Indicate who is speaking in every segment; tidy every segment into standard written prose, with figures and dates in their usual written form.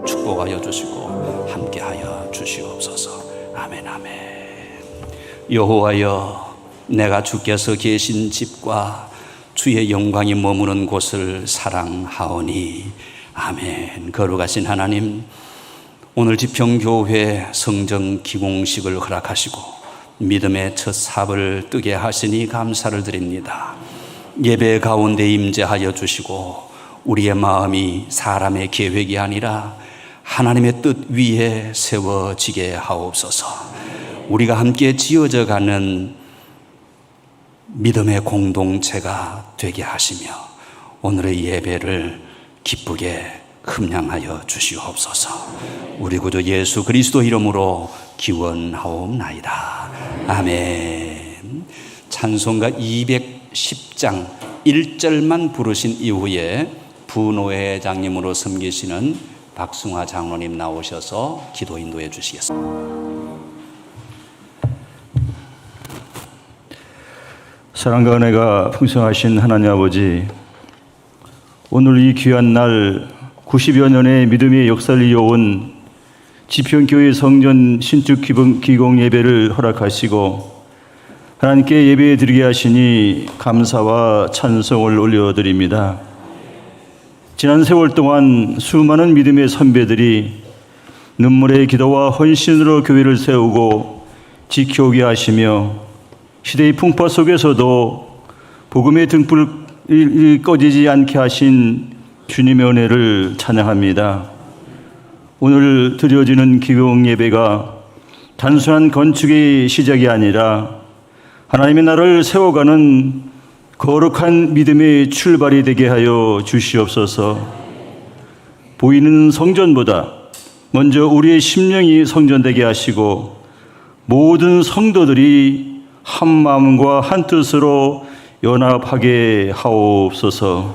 Speaker 1: 축복하여 주시고 함께하여 주시옵소서. 아멘 아멘. 여호와여, 내가 주께서 계신 집과 주의 영광이 머무는 곳을 사랑하오니. 아멘. 거룩하신 하나님, 오늘 지평교회 성정 기공식을 허락하시고 믿음의 첫 삽을 뜨게 하시니 감사를 드립니다. 예배 가운데 임재하여 주시고 우리의 마음이 사람의 계획이 아니라 하나님의 뜻 위에 세워지게 하옵소서. 우리가 함께 지어져 가는 믿음의 공동체가 되게 하시며 오늘의 예배를 기쁘게 흠양하여 주시옵소서. 우리 구주 예수 그리스도 이름으로 기원하옵나이다. 아멘. 찬송가 210장 1절만 부르신 이후에 부노회장님으로 섬기시는 박승화 장로님 나오셔서 기도 인도해 주시겠습니다.
Speaker 2: 사랑과 은혜가 풍성하신 하나님 아버지, 오늘 이 귀한 날 90여 년의 믿음의 역사를 이어온 지평교회 성전 신축 기공 예배를 허락하시고 하나님께 예배 드리게 하시니 감사와 찬송을 올려드립니다. 지난 세월 동안 수많은 믿음의 선배들이 눈물의 기도와 헌신으로 교회를 세우고 지켜오게 하시며 시대의 풍파 속에서도 복음의 등불이 꺼지지 않게 하신 주님의 은혜를 찬양합니다. 오늘 드려지는 기공 예배가 단순한 건축의 시작이 아니라 하나님의 나라를 세워가는 거룩한 믿음의 출발이 되게 하여 주시옵소서. 보이는 성전보다 먼저 우리의 심령이 성전되게 하시고 모든 성도들이 한 마음과 한 뜻으로 연합하게 하옵소서.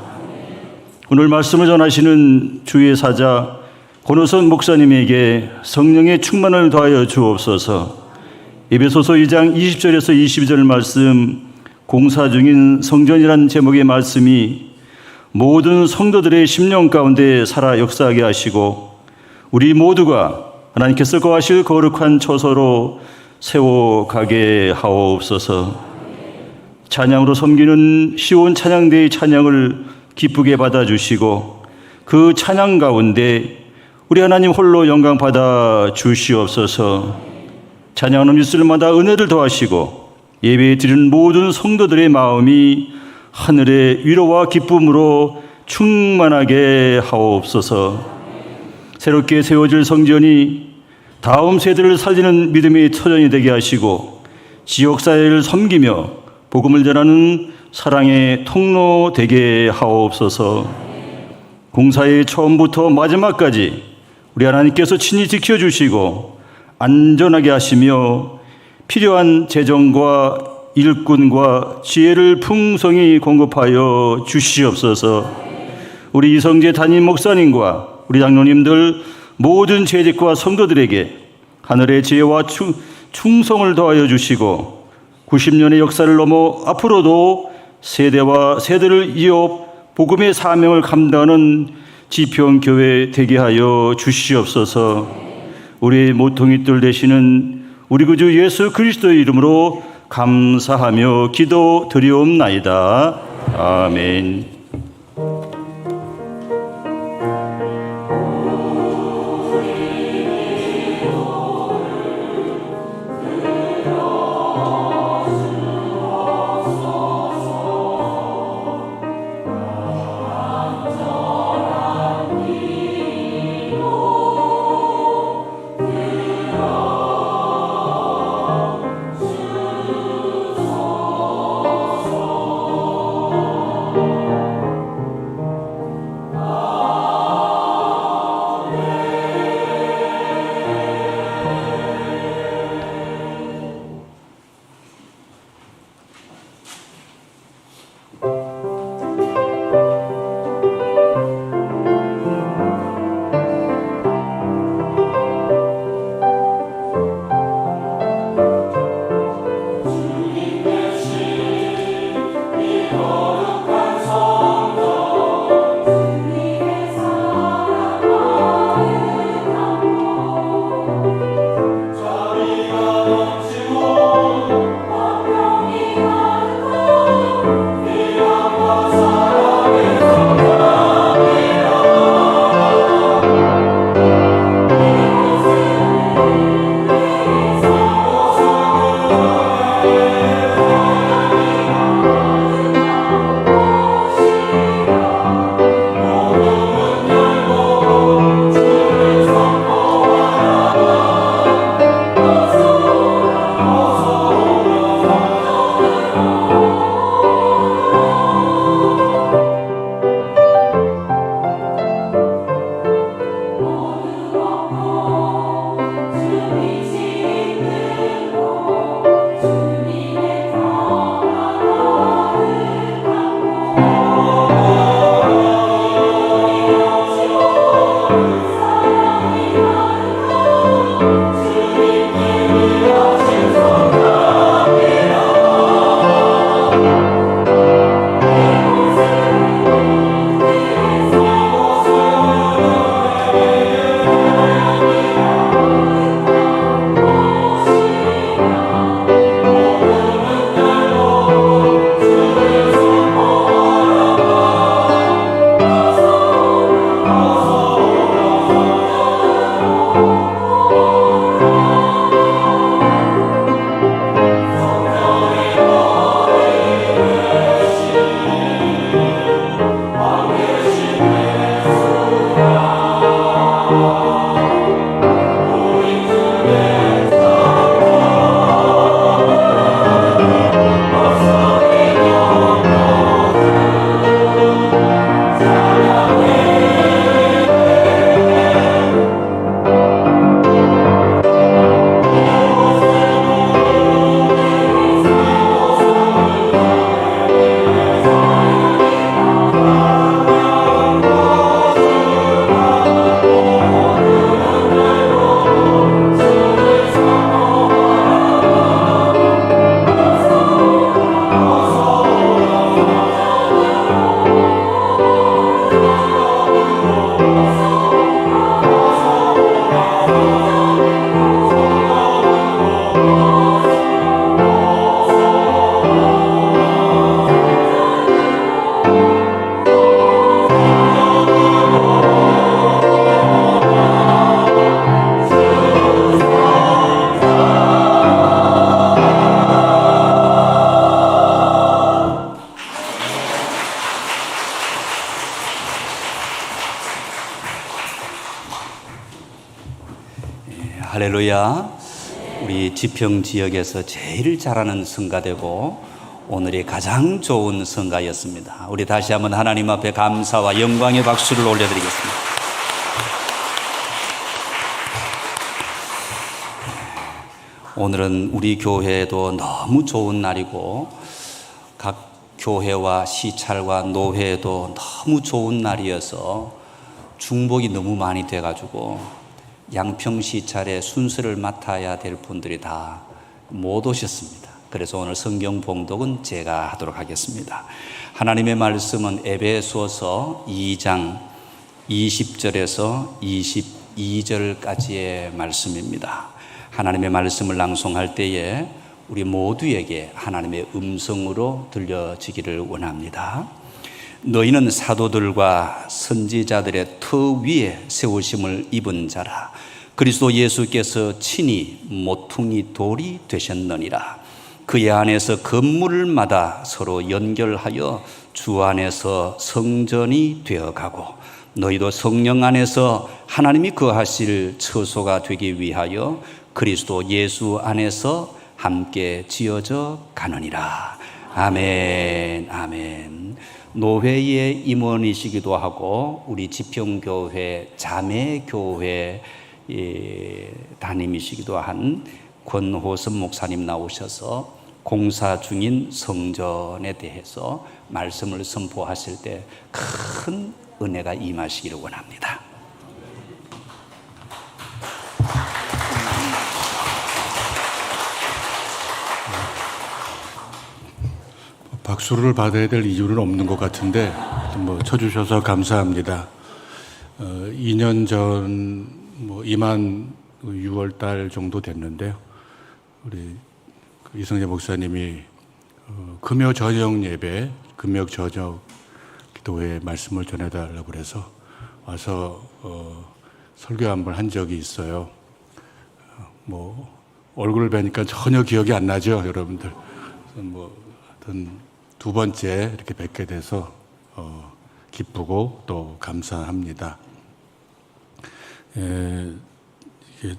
Speaker 2: 오늘 말씀을 전하시는 주의 사자 권호선 목사님에게 성령의 충만을 더하여 주옵소서. 에베소서 2장 20절에서 22절 말씀, 공사 중인 성전이란 제목의 말씀이 모든 성도들의 심령 가운데 살아 역사하게 하시고 우리 모두가 하나님께서 거하실 거룩한 처소로 세워가게 하옵소서. 찬양으로 섬기는 시온 찬양대의 찬양을 기쁘게 받아주시고 그 찬양 가운데 우리 하나님 홀로 영광 받아 주시옵소서. 찬양하는 일술마다 은혜를 더하시고 예배 드리는 모든 성도들의 마음이 하늘의 위로와 기쁨으로 충만하게 하옵소서. 새롭게 세워질 성전이 다음 세대를 살리는 믿음의 터전이 되게 하시고 지역사회를 섬기며 복음을 전하는 사랑의 통로 되게 하옵소서. 공사의 처음부터 마지막까지 우리 하나님께서 친히 지켜주시고 안전하게 하시며 필요한 재정과 일꾼과 지혜를 풍성히 공급하여 주시옵소서. 우리 이성재 담임 목사님과 우리 장로님들 모든 재직과 성도들에게 하늘의 지혜와 충성을 더하여 주시고 90년의 역사를 넘어 앞으로도 세대와 세대를 이어 복음의 사명을 감당하는 지평교회 되게 하여 주시옵소서. 우리의 모퉁이돌 되시는 우리 구주 예수 그리스도의 이름으로 감사하며 기도 드리옵나이다. 아멘.
Speaker 1: 할렐루야. 우리 지평 지역에서 제일 잘하는 성가되고 오늘이 가장 좋은 성가였습니다. 우리 다시 한번 하나님 앞에 감사와 영광의 박수를 올려드리겠습니다. 오늘은 우리 교회에도 너무 좋은 날이고 각 교회와 시찰과 노회에도 너무 좋은 날이어서 중복이 너무 많이 돼가지고 양평 시찰의 순서를 맡아야 될 분들이 다 못 오셨습니다. 그래서 오늘 성경 봉독은 제가 하도록 하겠습니다. 하나님의 말씀은 에베소서 2장 20절에서 22절까지의 말씀입니다. 하나님의 말씀을 낭송할 때에 우리 모두에게 하나님의 음성으로 들려지기를 원합니다. 너희는 사도들과 선지자들의 터 위에 세우심을 입은 자라. 그리스도 예수께서 친히 모퉁이 돌이 되셨느니라. 그의 안에서 건물마다 서로 연결하여 주 안에서 성전이 되어가고 너희도 성령 안에서 하나님이 거하실 처소가 되기 위하여 그리스도 예수 안에서 함께 지어져 가느니라. 아멘. 아멘. 노회의 임원이시기도 하고 우리 지평교회 자매교회 담임이시기도 한 권호선 목사님 나오셔서 공사 중인 성전에 대해서 말씀을 선포하실 때 큰 은혜가 임하시기를 원합니다.
Speaker 3: 박수를 받아야 될 이유는 없는 것 같은데 쳐주셔서 감사합니다. 2년 전 이만 6월 달 정도 됐는데요. 우리 이성재 목사님이 금요 저녁 예배, 금요 저녁 기도회 말씀을 전해달라고 그래서 와서 설교 한번 한 적이 있어요. 얼굴을 뵈니까 전혀 기억이 안 나죠, 여러분들. 하여튼 두 번째 이렇게 뵙게 돼서 기쁘고 또 감사합니다. 이게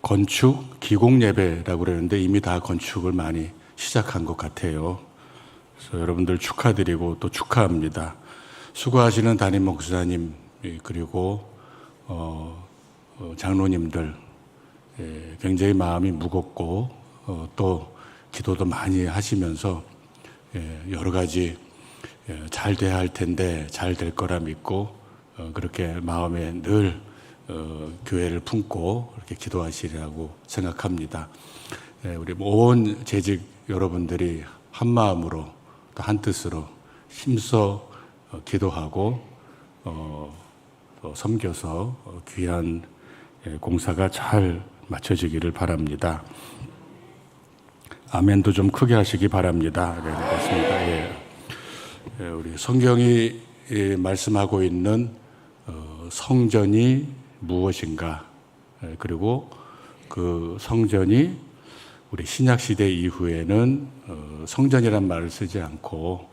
Speaker 3: 건축 기공 예배라고 그러는데 이미 다 건축을 많이 시작한 것 같아요. 그래서 여러분들 축하드리고 또 축하합니다. 수고하시는 담임 목사님 그리고 장로님들 굉장히 마음이 무겁고 또 기도도 많이 하시면서 여러 가지 잘 돼야 할 텐데 잘 될 거라 믿고 그렇게 마음에 늘 교회를 품고 이렇게 기도하시리라고 생각합니다. 우리 온 재직 여러분들이 한 마음으로 또 한 뜻으로 힘써 기도하고 또 섬겨서 귀한 공사가 잘 마쳐지기를 바랍니다. 아멘도 좀 크게 하시기 바랍니다. 네, 그렇습니다. 우리 성경이 말씀하고 있는 성전이 무엇인가, 그리고 그 성전이 우리 신약시대 이후에는 성전이란 말을 쓰지 않고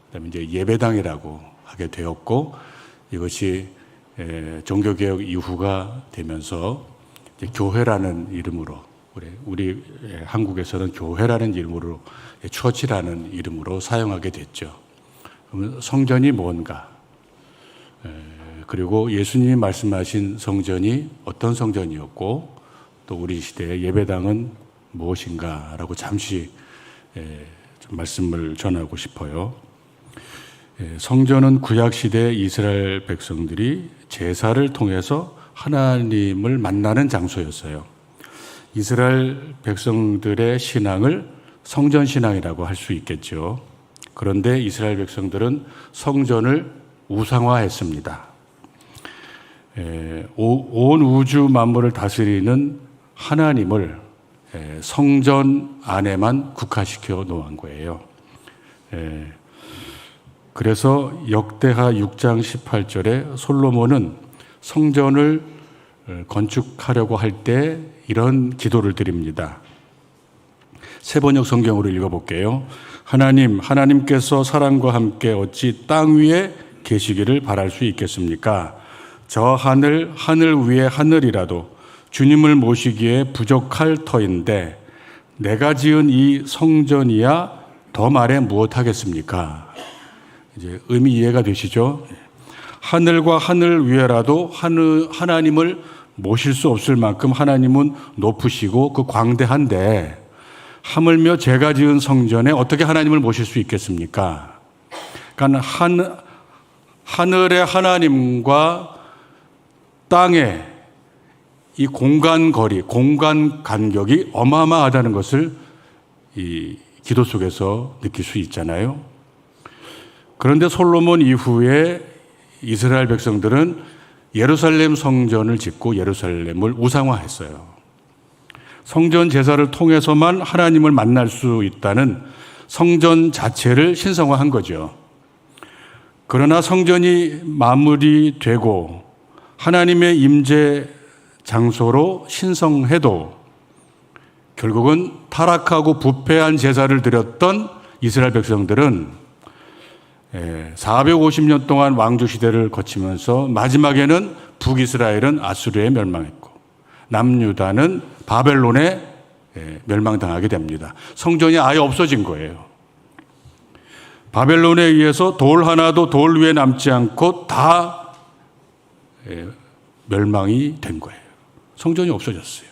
Speaker 3: 그다음에 이제 예배당이라고 하게 되었고, 이것이 종교개혁 이후가 되면서 이제 교회라는 이름으로 우리 한국에서는 교회라는 이름으로 처치라는 이름으로 사용하게 됐죠. 그러면 성전이 뭔가, 그리고 예수님이 말씀하신 성전이 어떤 성전이었고 또 우리 시대의 예배당은 무엇인가라고 잠시 좀 말씀을 전하고 싶어요. 성전은 구약시대 이스라엘 백성들이 제사를 통해서 하나님을 만나는 장소였어요. 이스라엘 백성들의 신앙을 성전신앙이라고 할 수 있겠죠. 그런데 이스라엘 백성들은 성전을 우상화했습니다. 온 우주 만물을 다스리는 하나님을 성전 안에만 국한시켜 놓은 거예요. 그래서 역대하 6장 18절에 솔로몬은 성전을 건축하려고 할 때 이런 기도를 드립니다. 세번역 성경으로 읽어볼게요. 하나님께서 사람과 함께 어찌 땅 위에 계시기를 바랄 수 있겠습니까? 저 하늘 위에 하늘이라도 주님을 모시기에 부족할 터인데 내가 지은 이 성전이야 더 말해 무엇하겠습니까? 이제 의미 이해가 되시죠? 하늘과 하늘 위에라도 하나님을 모실 수 없을 만큼 하나님은 높으시고 그 광대한데 하물며 제가 지은 성전에 어떻게 하나님을 모실 수 있겠습니까? 그러니까 하늘의 하나님과 땅의 이 공간 거리, 공간 간격이 어마어마하다는 것을 이 기도 속에서 느낄 수 있잖아요. 그런데 솔로몬 이후에 이스라엘 백성들은 예루살렘 성전을 짓고 예루살렘을 우상화했어요. 성전 제사를 통해서만 하나님을 만날 수 있다는 성전 자체를 신성화한 거죠. 그러나 성전이 마무리되고 하나님의 임재 장소로 신성해도 결국은 타락하고 부패한 제사를 드렸던 이스라엘 백성들은 450년 동안 왕조 시대를 거치면서 마지막에는 북이스라엘은 아수르에 멸망했고 남유다는 바벨론에 멸망당하게 됩니다. 성전이 아예 없어진 거예요. 바벨론에 의해서 돌 하나도 돌 위에 남지 않고 다 멸망이 된 거예요. 성전이 없어졌어요.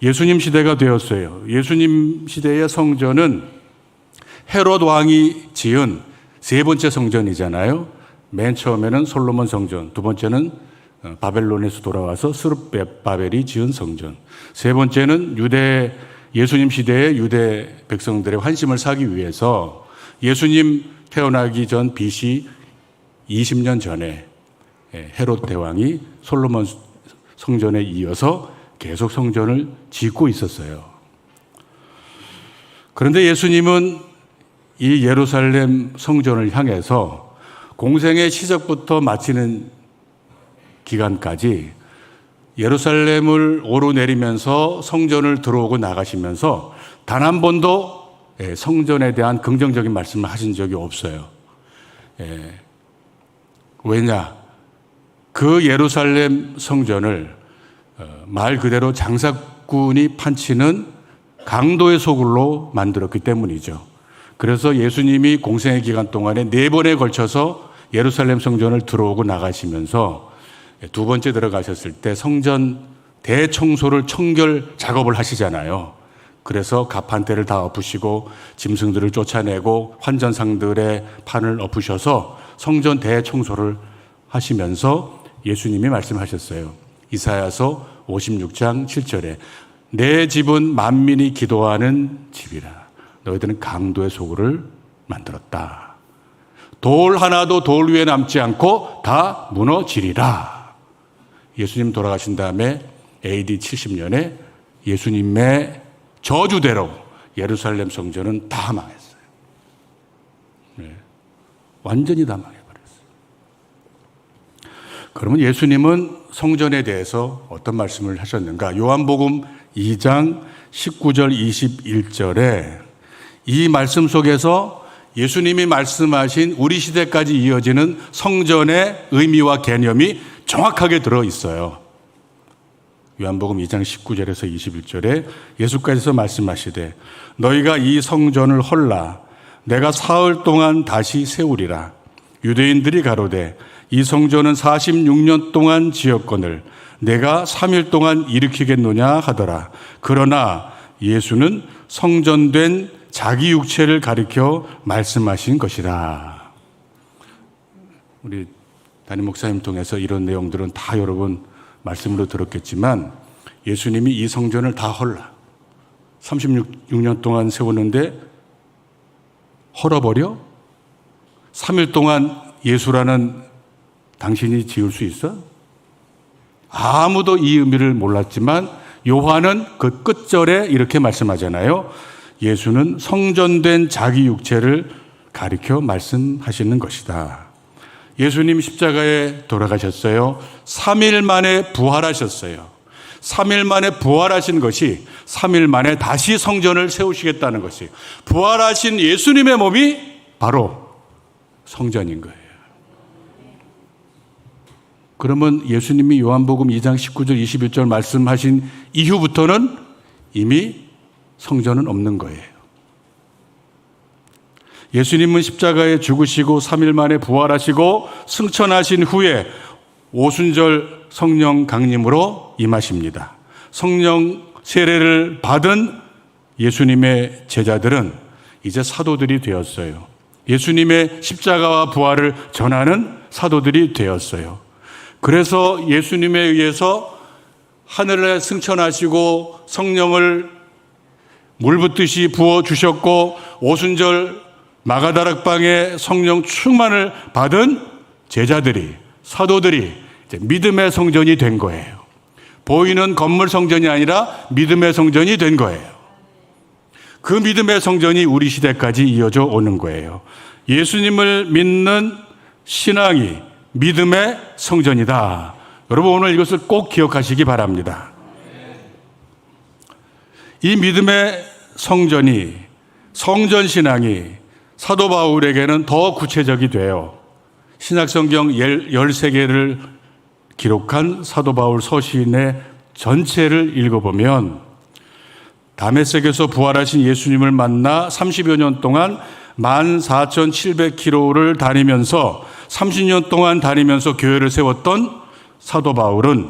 Speaker 3: 예수님 시대가 되었어요. 예수님 시대의 성전은 헤롯 왕이 지은 세 번째 성전이잖아요. 맨 처음에는 솔로몬 성전, 두 번째는 바벨론에서 돌아와서 스룹바벨이 지은 성전, 세 번째는 예수님 시대의 유대 백성들의 환심을 사기 위해서 예수님 태어나기 전 BC 20년 전에 헤롯 대왕이 솔로몬 성전에 이어서 계속 성전을 짓고 있었어요. 그런데 예수님은 이 예루살렘 성전을 향해서 공생의 시작부터 마치는 기간까지 예루살렘을 오르내리면서 성전을 들어오고 나가시면서 단 한 번도 성전에 대한 긍정적인 말씀을 하신 적이 없어요. 왜냐? 그 예루살렘 성전을 말 그대로 장사꾼이 판치는 강도의 소굴로 만들었기 때문이죠. 그래서 예수님이 공생의 기간 동안에 4번에 걸쳐서 예루살렘 성전을 들어오고 나가시면서 두 번째 들어가셨을 때 성전 대청소를 청결 작업을 하시잖아요. 그래서 가판대를 다 엎으시고 짐승들을 쫓아내고 환전상들의 판을 엎으셔서 성전 대청소를 하시면서 예수님이 말씀하셨어요. 이사야서 56장 7절에 내 집은 만민이 기도하는 집이라. 너희들은 강도의 소굴을 만들었다. 돌 하나도 돌 위에 남지 않고 다 무너지리라. 예수님 돌아가신 다음에 AD 70년에 예수님의 저주대로 예루살렘 성전은 다 망했어요. 완전히 다 망해버렸어요. 그러면 예수님은 성전에 대해서 어떤 말씀을 하셨는가? 요한복음 2장 19절 21절에 이 말씀 속에서 예수님이 말씀하신 우리 시대까지 이어지는 성전의 의미와 개념이 정확하게 들어있어요. 요한복음 2장 19절에서 21절에 예수께서 말씀하시되 너희가 이 성전을 헐라 내가 사흘 동안 다시 세우리라. 유대인들이 가로되 이 성전은 46년 동안 지었거늘 내가 3일 동안 일으키겠노냐 하더라. 그러나 예수는 성전된 자기 육체를 가리켜 말씀하신 것이라. 우리 담임 목사님 통해서 이런 내용들은 다 여러분 말씀으로 들었겠지만 예수님이 이 성전을 다 헐라 36년 동안 세우는데 헐어버려? 3일 동안 예수라는 당신이 지을 수 있어? 아무도 이 의미를 몰랐지만 요한은 그 끝절에 이렇게 말씀하잖아요. 예수는 성전된 자기 육체를 가리켜 말씀하시는 것이다. 예수님 십자가에 돌아가셨어요. 3일 만에 부활하셨어요. 3일 만에 부활하신 것이 3일 만에 다시 성전을 세우시겠다는 것이 부활하신 예수님의 몸이 바로 성전인 거예요. 그러면 예수님이 요한복음 2장 19절 21절 말씀하신 이후부터는 이미 성전은 없는 거예요. 예수님은 십자가에 죽으시고 3일 만에 부활하시고 승천하신 후에 오순절 성령 강림으로 임하십니다. 성령 세례를 받은 예수님의 제자들은 이제 사도들이 되었어요. 예수님의 십자가와 부활을 전하는 사도들이 되었어요. 그래서 예수님에 의해서 하늘에 승천하시고 성령을 물붓듯이 부어주셨고 오순절 마가다락방에 성령 충만을 받은 제자들이, 사도들이 이제 믿음의 성전이 된 거예요. 보이는 건물 성전이 아니라 믿음의 성전이 된 거예요. 그 믿음의 성전이 우리 시대까지 이어져 오는 거예요. 예수님을 믿는 신앙이 믿음의 성전이다. 여러분 오늘 이것을 꼭 기억하시기 바랍니다. 이 믿음의 성전이, 성전신앙이 사도 바울에게는 더 구체적이 돼요. 신약성경 13개를 기록한 사도 바울 서신의 전체를 읽어보면 다메섹에서 부활하신 예수님을 만나 30여 년 동안 14,700km를 다니면서 30년 동안 다니면서 교회를 세웠던 사도 바울은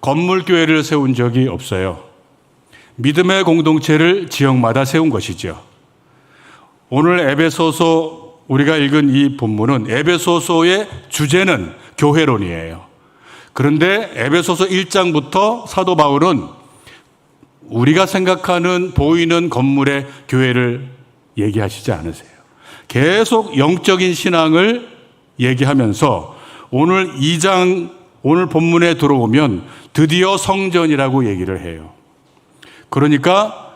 Speaker 3: 건물교회를 세운 적이 없어요. 믿음의 공동체를 지역마다 세운 것이죠. 오늘 에베소서 우리가 읽은 이 본문은 에베소서의 주제는 교회론이에요. 그런데 에베소서 1장부터 사도 바울은 우리가 생각하는 보이는 건물의 교회를 얘기하시지 않으세요. 계속 영적인 신앙을 얘기하면서 오늘 2장, 오늘 본문에 들어오면 드디어 성전이라고 얘기를 해요. 그러니까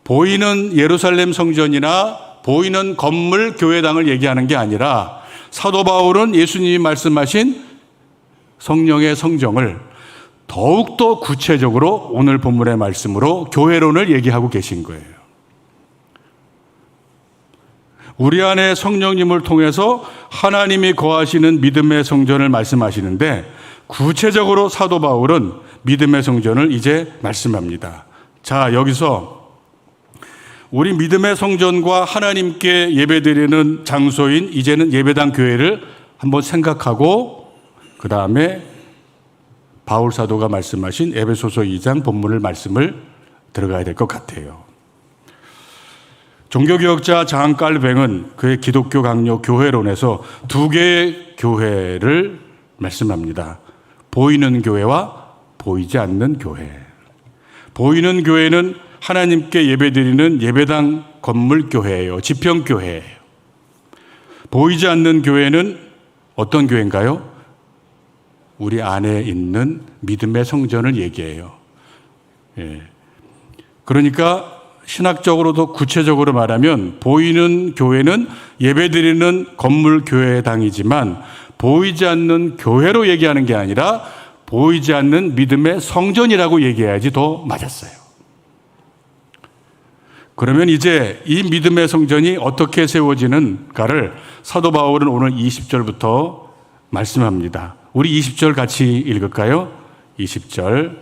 Speaker 3: 보이는 예루살렘 성전이나 보이는 건물 교회당을 얘기하는 게 아니라 사도 바울은 예수님이 말씀하신 성령의 성정을 더욱더 구체적으로 오늘 본문의 말씀으로 교회론을 얘기하고 계신 거예요. 우리 안에 성령님을 통해서 하나님이 거하시는 믿음의 성전을 말씀하시는데 구체적으로 사도 바울은 믿음의 성전을 이제 말씀합니다. 자, 여기서 우리 믿음의 성전과 하나님께 예배드리는 장소인 이제는 예배당 교회를 한번 생각하고 그 다음에 바울 사도가 말씀하신 에베소서 2장 본문을 말씀을 들어가야 될 것 같아요. 종교개혁자 장 깔뱅은 그의 기독교 강요 교회론에서 두 개의 교회를 말씀합니다. 보이는 교회와 보이지 않는 교회. 보이는 교회는 하나님께 예배드리는 예배당 건물 교회예요. 지평 교회예요. 보이지 않는 교회는 어떤 교회인가요? 우리 안에 있는 믿음의 성전을 얘기해요. 예. 그러니까 신학적으로도 구체적으로 말하면 보이는 교회는 예배드리는 건물 교회당이지만 보이지 않는 교회로 얘기하는 게 아니라 보이지 않는 믿음의 성전이라고 얘기해야지 더 맞았어요. 그러면 이제 이 믿음의 성전이 어떻게 세워지는가를 사도 바울은 오늘 20절부터 말씀합니다. 우리 20절 같이 읽을까요? 20절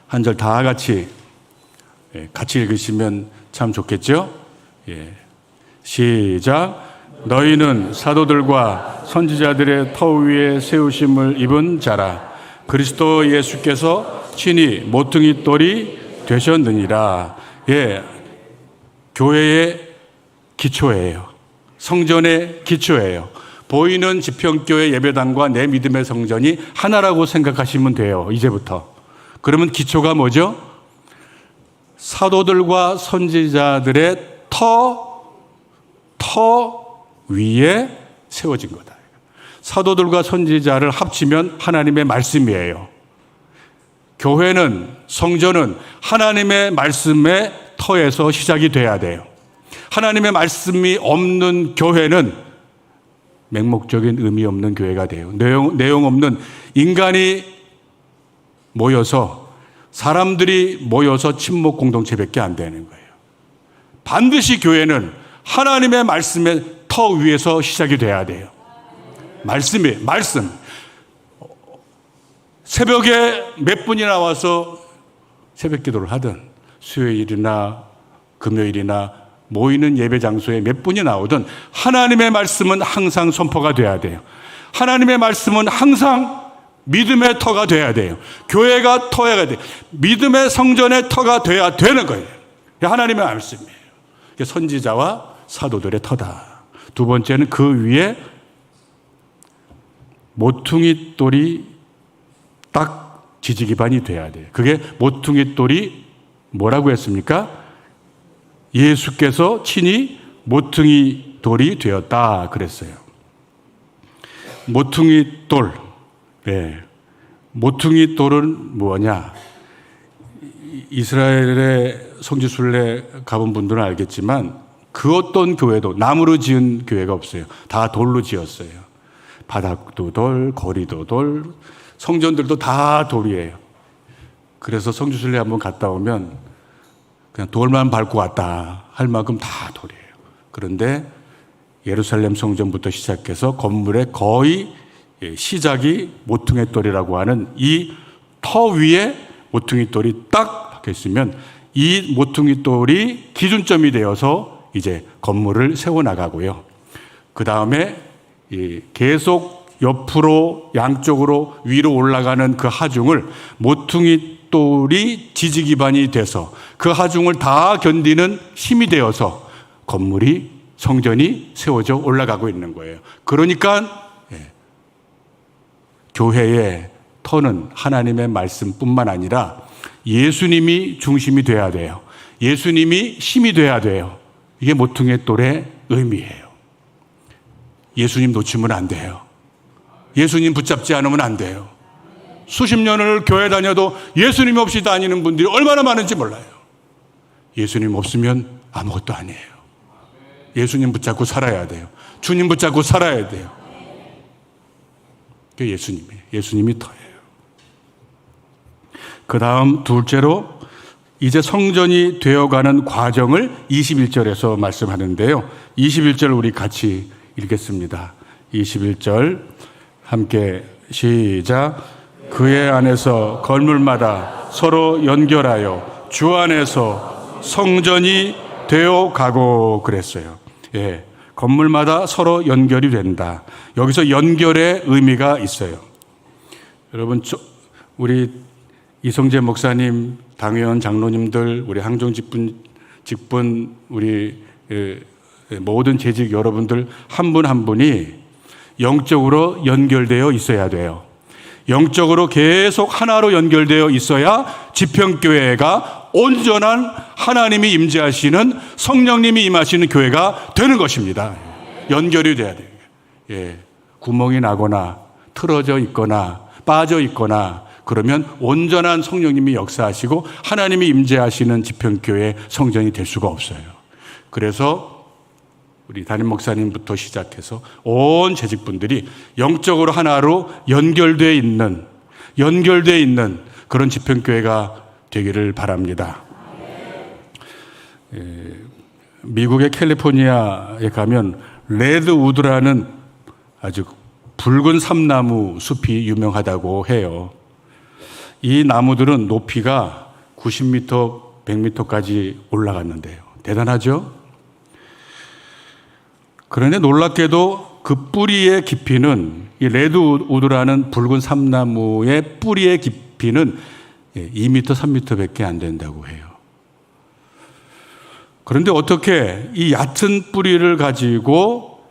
Speaker 3: 한 절 다 같이 읽으시면 참 좋겠죠? 예. 시작. 너희는 사도들과 선지자들의 터 위에 세우심을 입은 자라. 그리스도 예수께서 친히 모퉁이 돌이 되셨느니라. 예, 교회의 기초예요. 성전의 기초예요. 보이는 지평교회 예배당과 내 믿음의 성전이 하나라고 생각하시면 돼요. 이제부터. 그러면 기초가 뭐죠? 사도들과 선지자들의 터 위에 세워진 거다. 사도들과 선지자를 합치면 하나님의 말씀이에요. 교회는, 성전은 하나님의 말씀의 터에서 시작이 돼야 돼요. 하나님의 말씀이 없는 교회는 맹목적인 의미 없는 교회가 돼요. 내용 없는 인간이 모여서 사람들이 모여서 친목 공동체밖에 안 되는 거예요. 반드시 교회는 하나님의 말씀의 터 위에서 시작이 돼야 돼요. 말씀. 새벽에 몇 분이 나와서 새벽 기도를 하든 수요일이나 금요일이나 모이는 예배 장소에 몇 분이 나오든 하나님의 말씀은 항상 선포가 돼야 돼요. 하나님의 말씀은 항상 믿음의 터가 돼야 돼요. 교회가 터야 돼요. 믿음의 성전의 터가 돼야 되는 거예요. 하나님의 말씀이에요. 선지자와 사도들의 터다. 두 번째는 그 위에 모퉁이 돌이 딱 지지기반이 돼야 돼요. 그게 모퉁이 돌이 뭐라고 했습니까? 예수께서 친히 모퉁이 돌이 되었다 그랬어요. 모퉁이 돌. 네. 모퉁이 돌은 뭐냐? 이스라엘의 성지순례 가본 분들은 알겠지만 그 어떤 교회도 나무로 지은 교회가 없어요. 다 돌로 지었어요. 바닥도 돌, 거리도 돌, 성전들도 다 돌이에요. 그래서 성지순례 한번 갔다 오면 그냥 돌만 밟고 왔다 할 만큼 다 돌이에요. 그런데 예루살렘 성전부터 시작해서 건물의 거의 시작이 모퉁이 돌이라고 하는 이 터 위에 모퉁이 돌이 딱 박혀 있으면 이 모퉁이 돌이 기준점이 되어서 이제 건물을 세워나가고요. 그 다음에 계속 옆으로 양쪽으로 위로 올라가는 그 하중을 모퉁이 돌이 지지기반이 돼서 그 하중을 다 견디는 힘이 되어서 건물이 성전이 세워져 올라가고 있는 거예요. 그러니까 교회의 터는 하나님의 말씀뿐만 아니라 예수님이 중심이 돼야 돼요. 예수님이 힘이 돼야 돼요. 이게 모퉁이 돌의 의미예요. 예수님 놓치면 안 돼요. 예수님 붙잡지 않으면 안 돼요. 수십 년을 교회 다녀도 예수님 없이 다니는 분들이 얼마나 많은지 몰라요. 예수님 없으면 아무것도 아니에요. 예수님 붙잡고 살아야 돼요. 주님 붙잡고 살아야 돼요. 그게 예수님이에요. 예수님이 터예요. 그 다음 둘째로 이제 성전이 되어가는 과정을 21절에서 말씀하는데요. 21절 우리 같이 읽겠습니다. 21절 함께 시작. 그의 안에서 건물마다 서로 연결하여 주 안에서 성전이 되어 가고 그랬어요. 예, 건물마다 서로 연결이 된다. 여기서 연결의 의미가 있어요. 여러분, 우리 이성재 목사님, 당회원 장로님들, 우리 항종 직분 우리 모든 재직 여러분들 한 분 한 분이 영적으로 연결되어 있어야 돼요. 영적으로 계속 하나로 연결되어 있어야 지평교회가 온전한 하나님이 임재하시는 성령님이 임하시는 교회가 되는 것입니다. 연결이 돼야 돼요. 예, 구멍이 나거나 틀어져 있거나 빠져 있거나 그러면 온전한 성령님이 역사하시고 하나님이 임재하시는 지평교회 성전이 될 수가 없어요. 그래서 우리 담임 목사님부터 시작해서 온 재직분들이 영적으로 하나로 연결되어 있는 그런 지평교회가 되기를 바랍니다. 미국의 캘리포니아에 가면 레드우드라는 아주 붉은 삼나무 숲이 유명하다고 해요. 이 나무들은 높이가 90m, 100m까지 올라갔는데요. 대단하죠? 그런데 놀랍게도 그 뿌리의 깊이는 이 레드우드라는 붉은 삼나무의 뿌리의 깊이는 2m, 3m 밖에 안 된다고 해요. 그런데 어떻게 이 얕은 뿌리를 가지고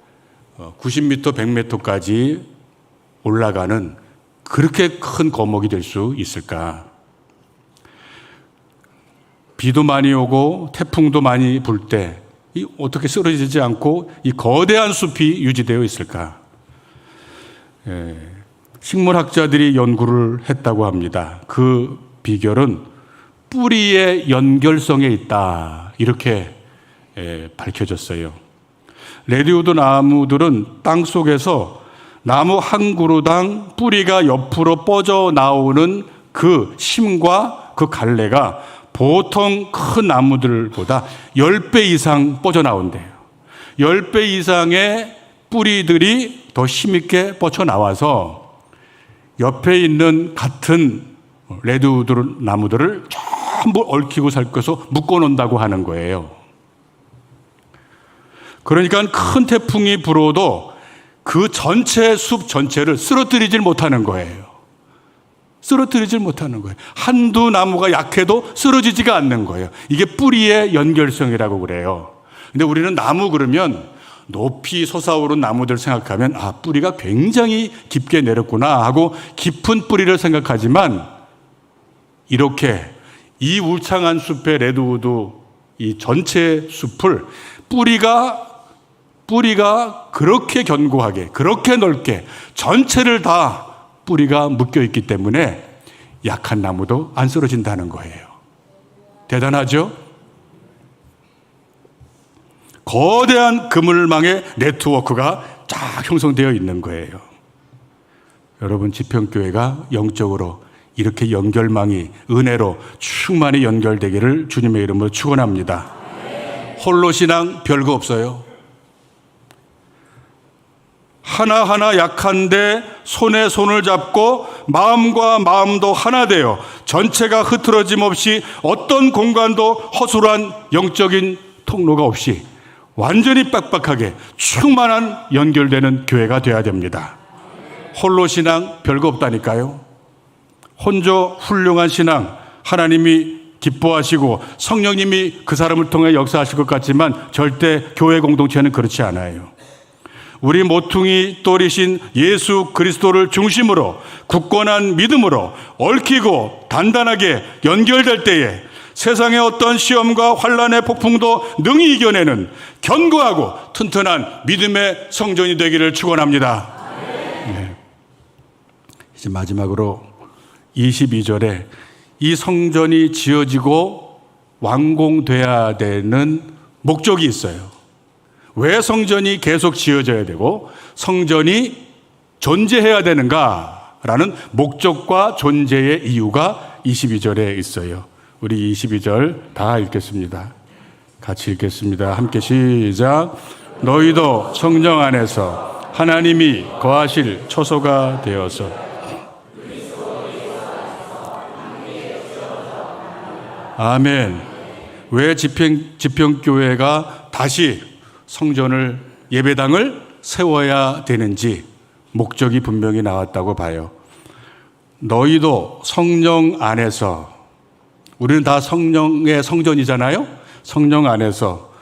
Speaker 3: 90m, 100m까지 올라가는 그렇게 큰 거목이 될 수 있을까? 비도 많이 오고 태풍도 많이 불 때 어떻게 쓰러지지 않고 이 거대한 숲이 유지되어 있을까? 식물학자들이 연구를 했다고 합니다. 그 비결은 뿌리의 연결성에 있다. 이렇게 밝혀졌어요. 레드우드 나무들은 땅 속에서 나무 한 그루당 뿌리가 옆으로 뻗어 나오는 그 심과 그 갈래가 보통 큰 나무들보다 10배 이상 뻗어나온대요. 10배 이상의 뿌리들이 더 힘있게 뻗쳐나와서 옆에 있는 같은 레드우드 나무들을 전부 얽히고 살것서 묶어놓는다고 하는 거예요. 그러니까 큰 태풍이 불어도 그 전체 숲 전체를 쓰러뜨리질 못하는 거예요. 쓰러뜨리질 못하는 거예요. 한두 나무가 약해도 쓰러지지가 않는 거예요. 이게 뿌리의 연결성이라고 그래요. 근데 우리는 나무 그러면 높이 솟아오른 나무들 생각하면 뿌리가 굉장히 깊게 내렸구나 하고 깊은 뿌리를 생각하지만, 이렇게 이 울창한 숲의 레드우드 이 전체 숲을 뿌리가 그렇게 견고하게, 그렇게 넓게 전체를 다 뿌리가 묶여 있기 때문에 약한 나무도 안 쓰러진다는 거예요. 대단하죠? 거대한 그물망의 네트워크가 쫙 형성되어 있는 거예요. 여러분, 지평교회가 영적으로 이렇게 연결망이 은혜로 충만히 연결되기를 주님의 이름으로 축원합니다. 홀로 신앙 별거 없어요. 하나하나 약한데 손에 손을 잡고 마음과 마음도 하나 되어 전체가 흐트러짐 없이 어떤 공간도 허술한 영적인 통로가 없이 완전히 빡빡하게 충만한 연결되는 교회가 되어야 됩니다. 홀로 신앙 별거 없다니까요. 혼자 훌륭한 신앙, 하나님이 기뻐하시고 성령님이 그 사람을 통해 역사하실 것 같지만 절대 교회 공동체는 그렇지 않아요. 우리 모퉁이 돌이신 예수 그리스도를 중심으로 굳건한 믿음으로 얽히고 단단하게 연결될 때에 세상의 어떤 시험과 환난의 폭풍도 능히 이겨내는 견고하고 튼튼한 믿음의 성전이 되기를 축원합니다. 네. 이제 마지막으로 22절에 이 성전이 지어지고 완공돼야 되는 목적이 있어요. 왜 성전이 계속 지어져야 되고 성전이 존재해야 되는가라는 목적과 존재의 이유가 22절에 있어요. 우리 22절 다 읽겠습니다. 같이 읽겠습니다. 함께 시작. 너희도 성령 안에서 하나님이 거하실 초소가 되어서. 아멘. 왜 지평교회가 다시 성전을, 예배당을 세워야 되는지 목적이 분명히 나왔다고 봐요. 너희도 성령 안에서, 우리는 다 성령의 성전이잖아요. 성령 안에서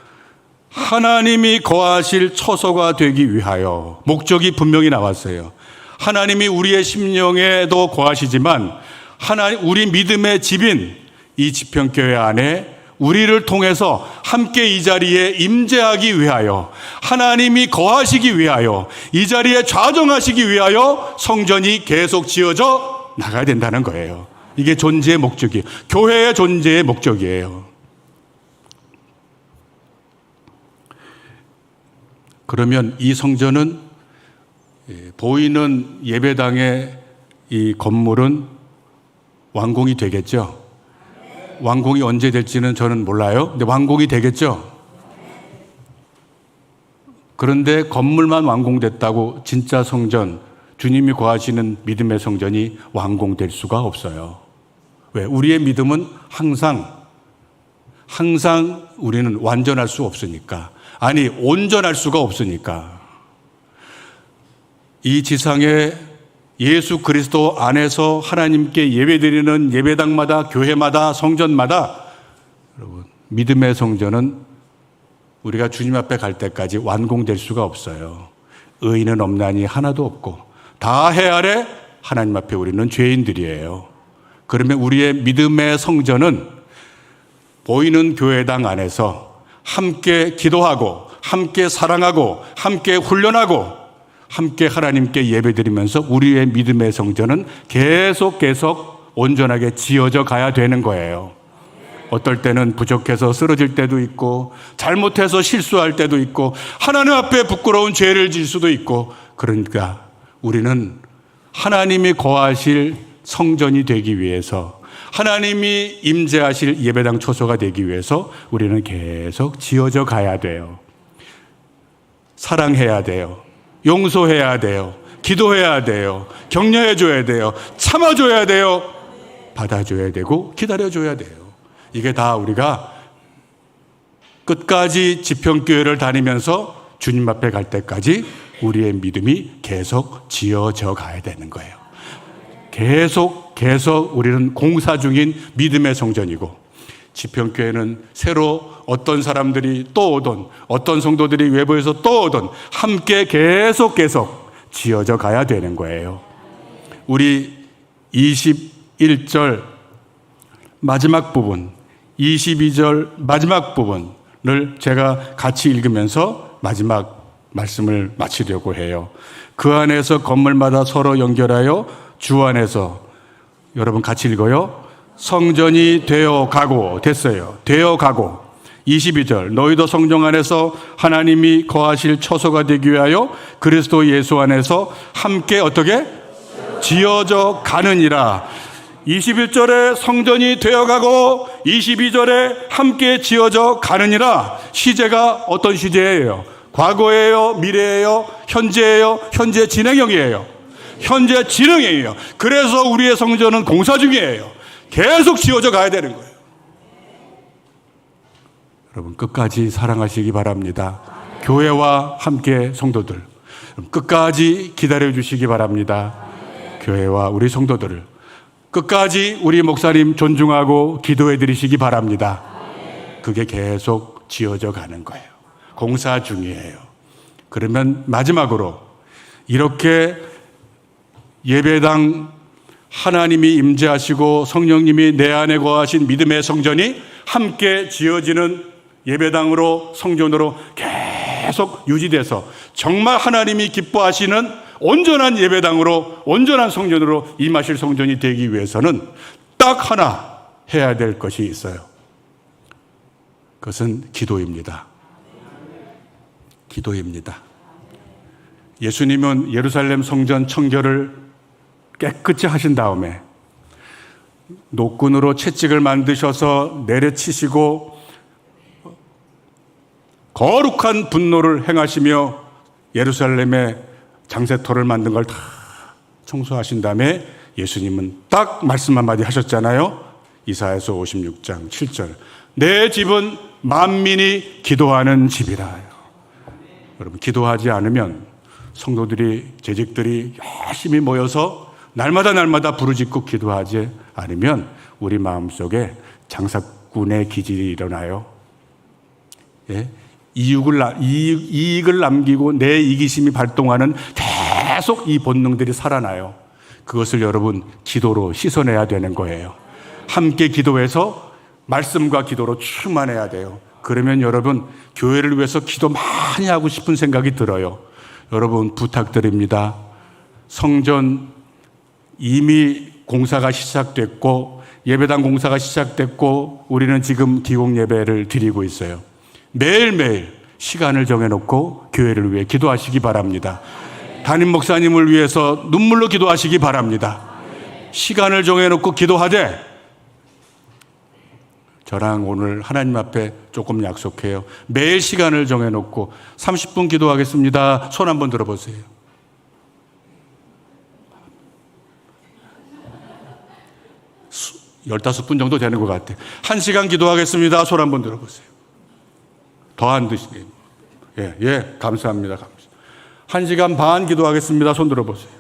Speaker 3: 하나님이 거하실 초소가 되기 위하여 목적이 분명히 나왔어요. 하나님이 우리의 심령에도 거하시지만 우리 믿음의 집인 이 지평교회 안에 우리를 통해서 함께 이 자리에 임재하기 위하여, 하나님이 거하시기 위하여, 이 자리에 좌정하시기 위하여 성전이 계속 지어져 나가야 된다는 거예요. 이게 존재의 목적이에요. 교회의 존재의 목적이에요. 그러면 이 성전은, 보이는 예배당의 이 건물은 완공이 되겠죠? 완공이 언제 될지는 저는 몰라요. 근데 완공이 되겠죠? 그런데 건물만 완공됐다고 진짜 성전, 주님이 거하시는 믿음의 성전이 완공될 수가 없어요. 왜? 우리의 믿음은 항상 우리는 완전할 수 없으니까. 아니, 온전할 수가 없으니까. 이 지상에 예수 그리스도 안에서 하나님께 예배드리는 예배당마다, 교회마다, 성전마다, 여러분, 믿음의 성전은 우리가 주님 앞에 갈 때까지 완공될 수가 없어요. 의인은 없나니 하나도 없고 다 해 아래 하나님 앞에 우리는 죄인들이에요. 그러면 우리의 믿음의 성전은 보이는 교회당 안에서 함께 기도하고, 함께 사랑하고, 함께 훈련하고, 함께 하나님께 예배드리면서 우리의 믿음의 성전은 계속 온전하게 지어져 가야 되는 거예요. 어떨 때는 부족해서 쓰러질 때도 있고, 잘못해서 실수할 때도 있고, 하나님 앞에 부끄러운 죄를 질 수도 있고, 그러니까 우리는 하나님이 거하실 성전이 되기 위해서, 하나님이 임재하실 예배당 초소가 되기 위해서 우리는 계속 지어져 가야 돼요. 사랑해야 돼요. 용서해야 돼요. 기도해야 돼요. 격려해줘야 돼요. 참아줘야 돼요. 받아줘야 되고 기다려줘야 돼요. 이게 다 우리가 끝까지 지평교회를 다니면서 주님 앞에 갈 때까지 우리의 믿음이 계속 지어져 가야 되는 거예요. 계속 우리는 공사 중인 믿음의 성전이고, 지평교회는 새로 어떤 사람들이 또 오든 어떤 성도들이 외부에서 또 오든 함께 계속 지어져 가야 되는 거예요. 우리 21절 마지막 부분, 22절 마지막 부분을 제가 같이 읽으면서 마지막 말씀을 마치려고 해요. 그 안에서 건물마다 서로 연결하여 주 안에서, 여러분 같이 읽어요. 성전이 되어 가고, 됐어요. 되어 가고. 22절 너희도 성령 안에서 하나님이 거하실 처소가 되기 위하여 그리스도 예수 안에서 함께 어떻게? 지어져 가느니라. 21절에 성전이 되어가고 22절에 함께 지어져 가느니라. 시제가 어떤 시제예요? 과거예요? 미래예요? 현재예요? 현재 진행형이에요? 현재 진행형이에요. 그래서 우리의 성전은 공사 중이에요. 계속 지어져 가야 되는 거예요. 여러분 끝까지 사랑하시기 바랍니다. 교회와 함께 성도들 끝까지 기다려 주시기 바랍니다. 교회와 우리 성도들을 끝까지 우리 목사님 존중하고 기도해 드리시기 바랍니다. 그게 계속 지어져 가는 거예요. 공사 중이에요. 그러면 마지막으로 이렇게 예배당 하나님이 임재하시고 성령님이 내 안에 거하신 믿음의 성전이 함께 지어지는 예배당으로, 성전으로 계속 유지돼서 정말 하나님이 기뻐하시는 온전한 예배당으로, 온전한 성전으로 임하실 성전이 되기 위해서는 딱 하나 해야 될 것이 있어요. 그것은 기도입니다. 기도입니다. 예수님은 예루살렘 성전 청결을 깨끗이 하신 다음에 노끈으로 채찍을 만드셔서 내려치시고 거룩한 분노를 행하시며 예루살렘에 장세토를 만든 걸 다 청소하신 다음에 예수님은 딱 말씀 한마디 하셨잖아요. 이사야서 56장 7절 내 집은 만민이 기도하는 집이라. 여러분 기도하지 않으면 성도들이, 재직들이 열심히 모여서 날마다 부르짖고 기도하지 않으면 우리 마음속에 장사꾼의 기질이 일어나요. 예? 이익을 남기고 내 이기심이 발동하는 계속 이 본능들이 살아나요. 그것을 여러분 기도로 씻어내야 되는 거예요. 함께 기도해서 말씀과 기도로 충만해야 돼요. 그러면 여러분 교회를 위해서 기도 많이 하고 싶은 생각이 들어요. 여러분 부탁드립니다. 성전 이미 공사가 시작됐고 예배당 공사가 시작됐고 우리는 지금 기공 예배를 드리고 있어요. 매일매일 시간을 정해놓고 교회를 위해 기도하시기 바랍니다. 담임 목사님을 위해서 눈물로 기도하시기 바랍니다. 시간을 정해놓고 기도하되 저랑 오늘 하나님 앞에 조금 약속해요. 매일 시간을 정해놓고 30분 기도하겠습니다. 손 한번 들어보세요. 15분 정도 되는 것 같아요. 1시간 기도하겠습니다. 손 한번 들어보세요. 더 안 드시게. 예, 감사합니다. 1시간 반 기도하겠습니다. 손 들어보세요.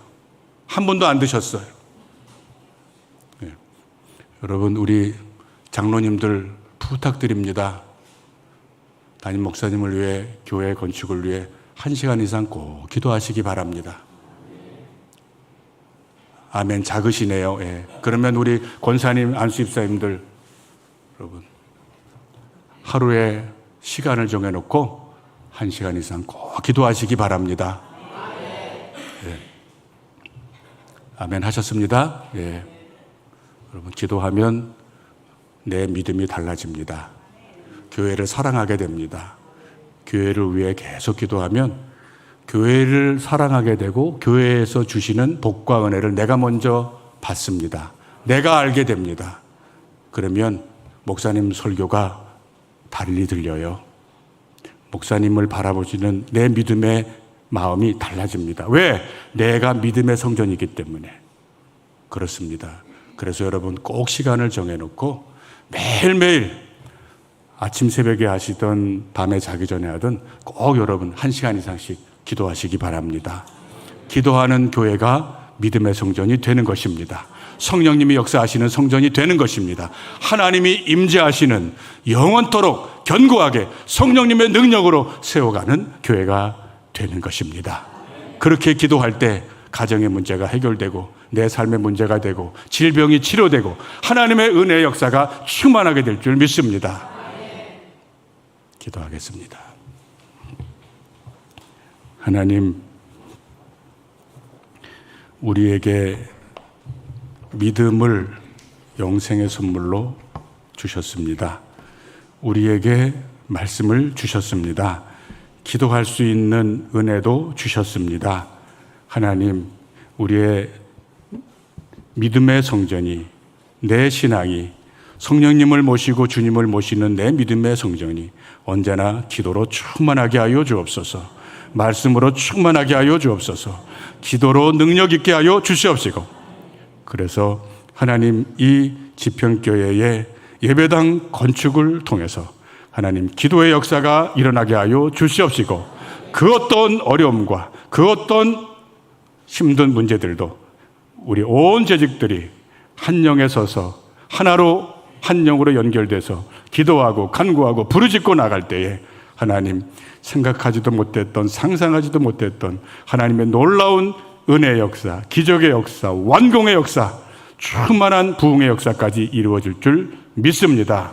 Speaker 3: 한 분도 안 드셨어요. 예. 여러분, 우리 장로님들 부탁드립니다. 담임 목사님을 위해, 교회 건축을 위해 1시간 이상 꼭 기도하시기 바랍니다. 아멘. 작으시네요. 예. 그러면 우리 권사님, 안수입사님들, 여러분, 하루에 시간을 정해놓고 1시간 이상 꼭 기도하시기 바랍니다. 예. 아멘 하셨습니다. 예. 여러분, 기도하면 내 믿음이 달라집니다. 교회를 사랑하게 됩니다. 교회를 위해 계속 기도하면 교회를 사랑하게 되고 교회에서 주시는 복과 은혜를 내가 먼저 받습니다. 내가 알게 됩니다. 그러면 목사님 설교가 달리 들려요. 목사님을 바라보시는 내 믿음의 마음이 달라집니다. 왜? 내가 믿음의 성전이기 때문에 그렇습니다. 그래서 여러분 꼭 시간을 정해놓고 매일매일 아침 새벽에 하시던 밤에 자기 전에 하든 꼭 여러분 1시간 이상씩 기도하시기 바랍니다. 기도하는 교회가 믿음의 성전이 되는 것입니다. 성령님이 역사하시는 성전이 되는 것입니다. 하나님이 임재하시는 영원토록 견고하게 성령님의 능력으로 세워가는 교회가 되는 것입니다. 그렇게 기도할 때 가정의 문제가 해결되고 내 삶의 문제가 되고 질병이 치료되고 하나님의 은혜의 역사가 충만하게 될 줄 믿습니다. 기도하겠습니다. 하나님, 우리에게 믿음을 영생의 선물로 주셨습니다. 우리에게 말씀을 주셨습니다. 기도할 수 있는 은혜도 주셨습니다. 하나님, 우리의 믿음의 성전이, 내 신앙이, 성령님을 모시고 주님을 모시는 내 믿음의 성전이 언제나 기도로 충만하게 하여 주옵소서. 말씀으로 충만하게 하여 주옵소서. 기도로 능력 있게 하여 주시옵시고, 그래서 하나님, 이 지평교회의 예배당 건축을 통해서 하나님 기도의 역사가 일어나게 하여 주시옵시고, 그 어떤 어려움과 그 어떤 힘든 문제들도 우리 온 재직들이 한 영에 서서 하나로 한 영으로 연결돼서 기도하고 간구하고 부르짖고 나갈 때에 하나님, 생각하지도 못했던, 상상하지도 못했던 하나님의 놀라운 은혜의 역사, 기적의 역사, 완공의 역사, 충만한 부흥의 역사까지 이루어질 줄 믿습니다.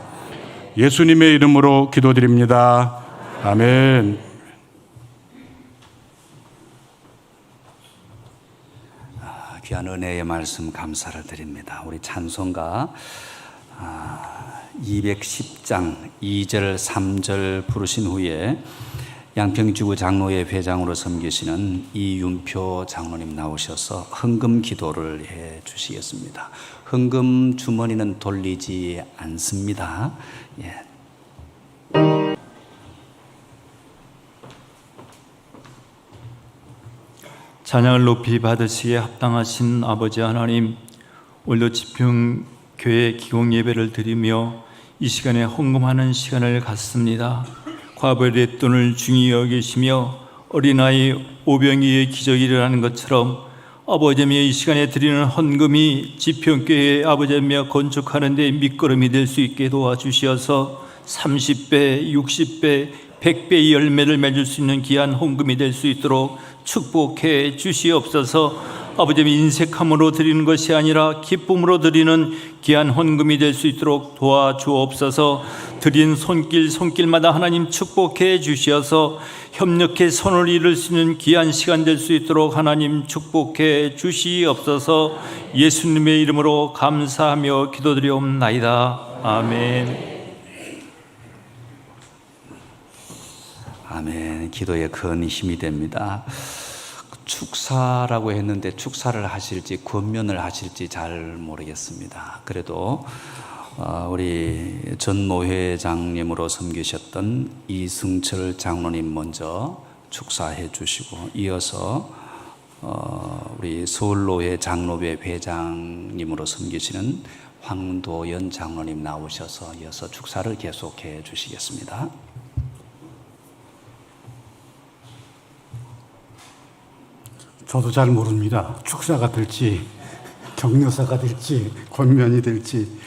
Speaker 3: 예수님의 이름으로 기도드립니다. 아멘.
Speaker 1: 귀한 은혜의 말씀 감사를 드립니다. 우리 찬송가 210장 2절 3절 부르신 후에 양평지구 장로회 회장으로 섬기시는 이윤표 장로님 나오셔서 헌금 기도를 해 주시겠습니다. 헌금 주머니는 돌리지 않습니다. 예.
Speaker 4: 찬양을 높이 받으시기에 합당하신 아버지 하나님, 오늘도 지평교회 기공 예배를 드리며 이 시간에 헌금하는 시간을 갖습니다. 과부의 돈을 중히 여기시며 어린아이 오병이의 기적이 일어나는 것처럼 아버지며 이 시간에 드리는 헌금이 지평교회 아버지며 건축하는 데 밑거름이 될 수 있게 도와주시어서 30배, 60배, 100배의 열매를 맺을 수 있는 귀한 헌금이 될 수 있도록 축복해 주시옵소서. 아버지, 인색함으로 드리는 것이 아니라 기쁨으로 드리는 귀한 헌금이 될 수 있도록 도와주옵소서. 드린 손길마다 하나님 축복해 주시어서 협력해 선을 이룰 수 있는 귀한 시간 될 수 있도록 하나님 축복해 주시옵소서. 예수님의 이름으로 감사하며 기도드리옵나이다. 아멘.
Speaker 1: 아멘. 기도에 큰 힘이 됩니다. 축사라고 했는데 축사를 하실지 권면을 하실지 잘 모르겠습니다. 그래도 우리 전 노회장님으로 섬기셨던 이승철 장로님 먼저 축사해 주시고, 이어서 우리 서울노회 장로회 회장님으로 섬기시는 황도연 장로님 나오셔서 이어서 축사를 계속해 주시겠습니다.
Speaker 5: 저도 잘 모릅니다. 축사가 될지 격려사가 될지 권면이 될지.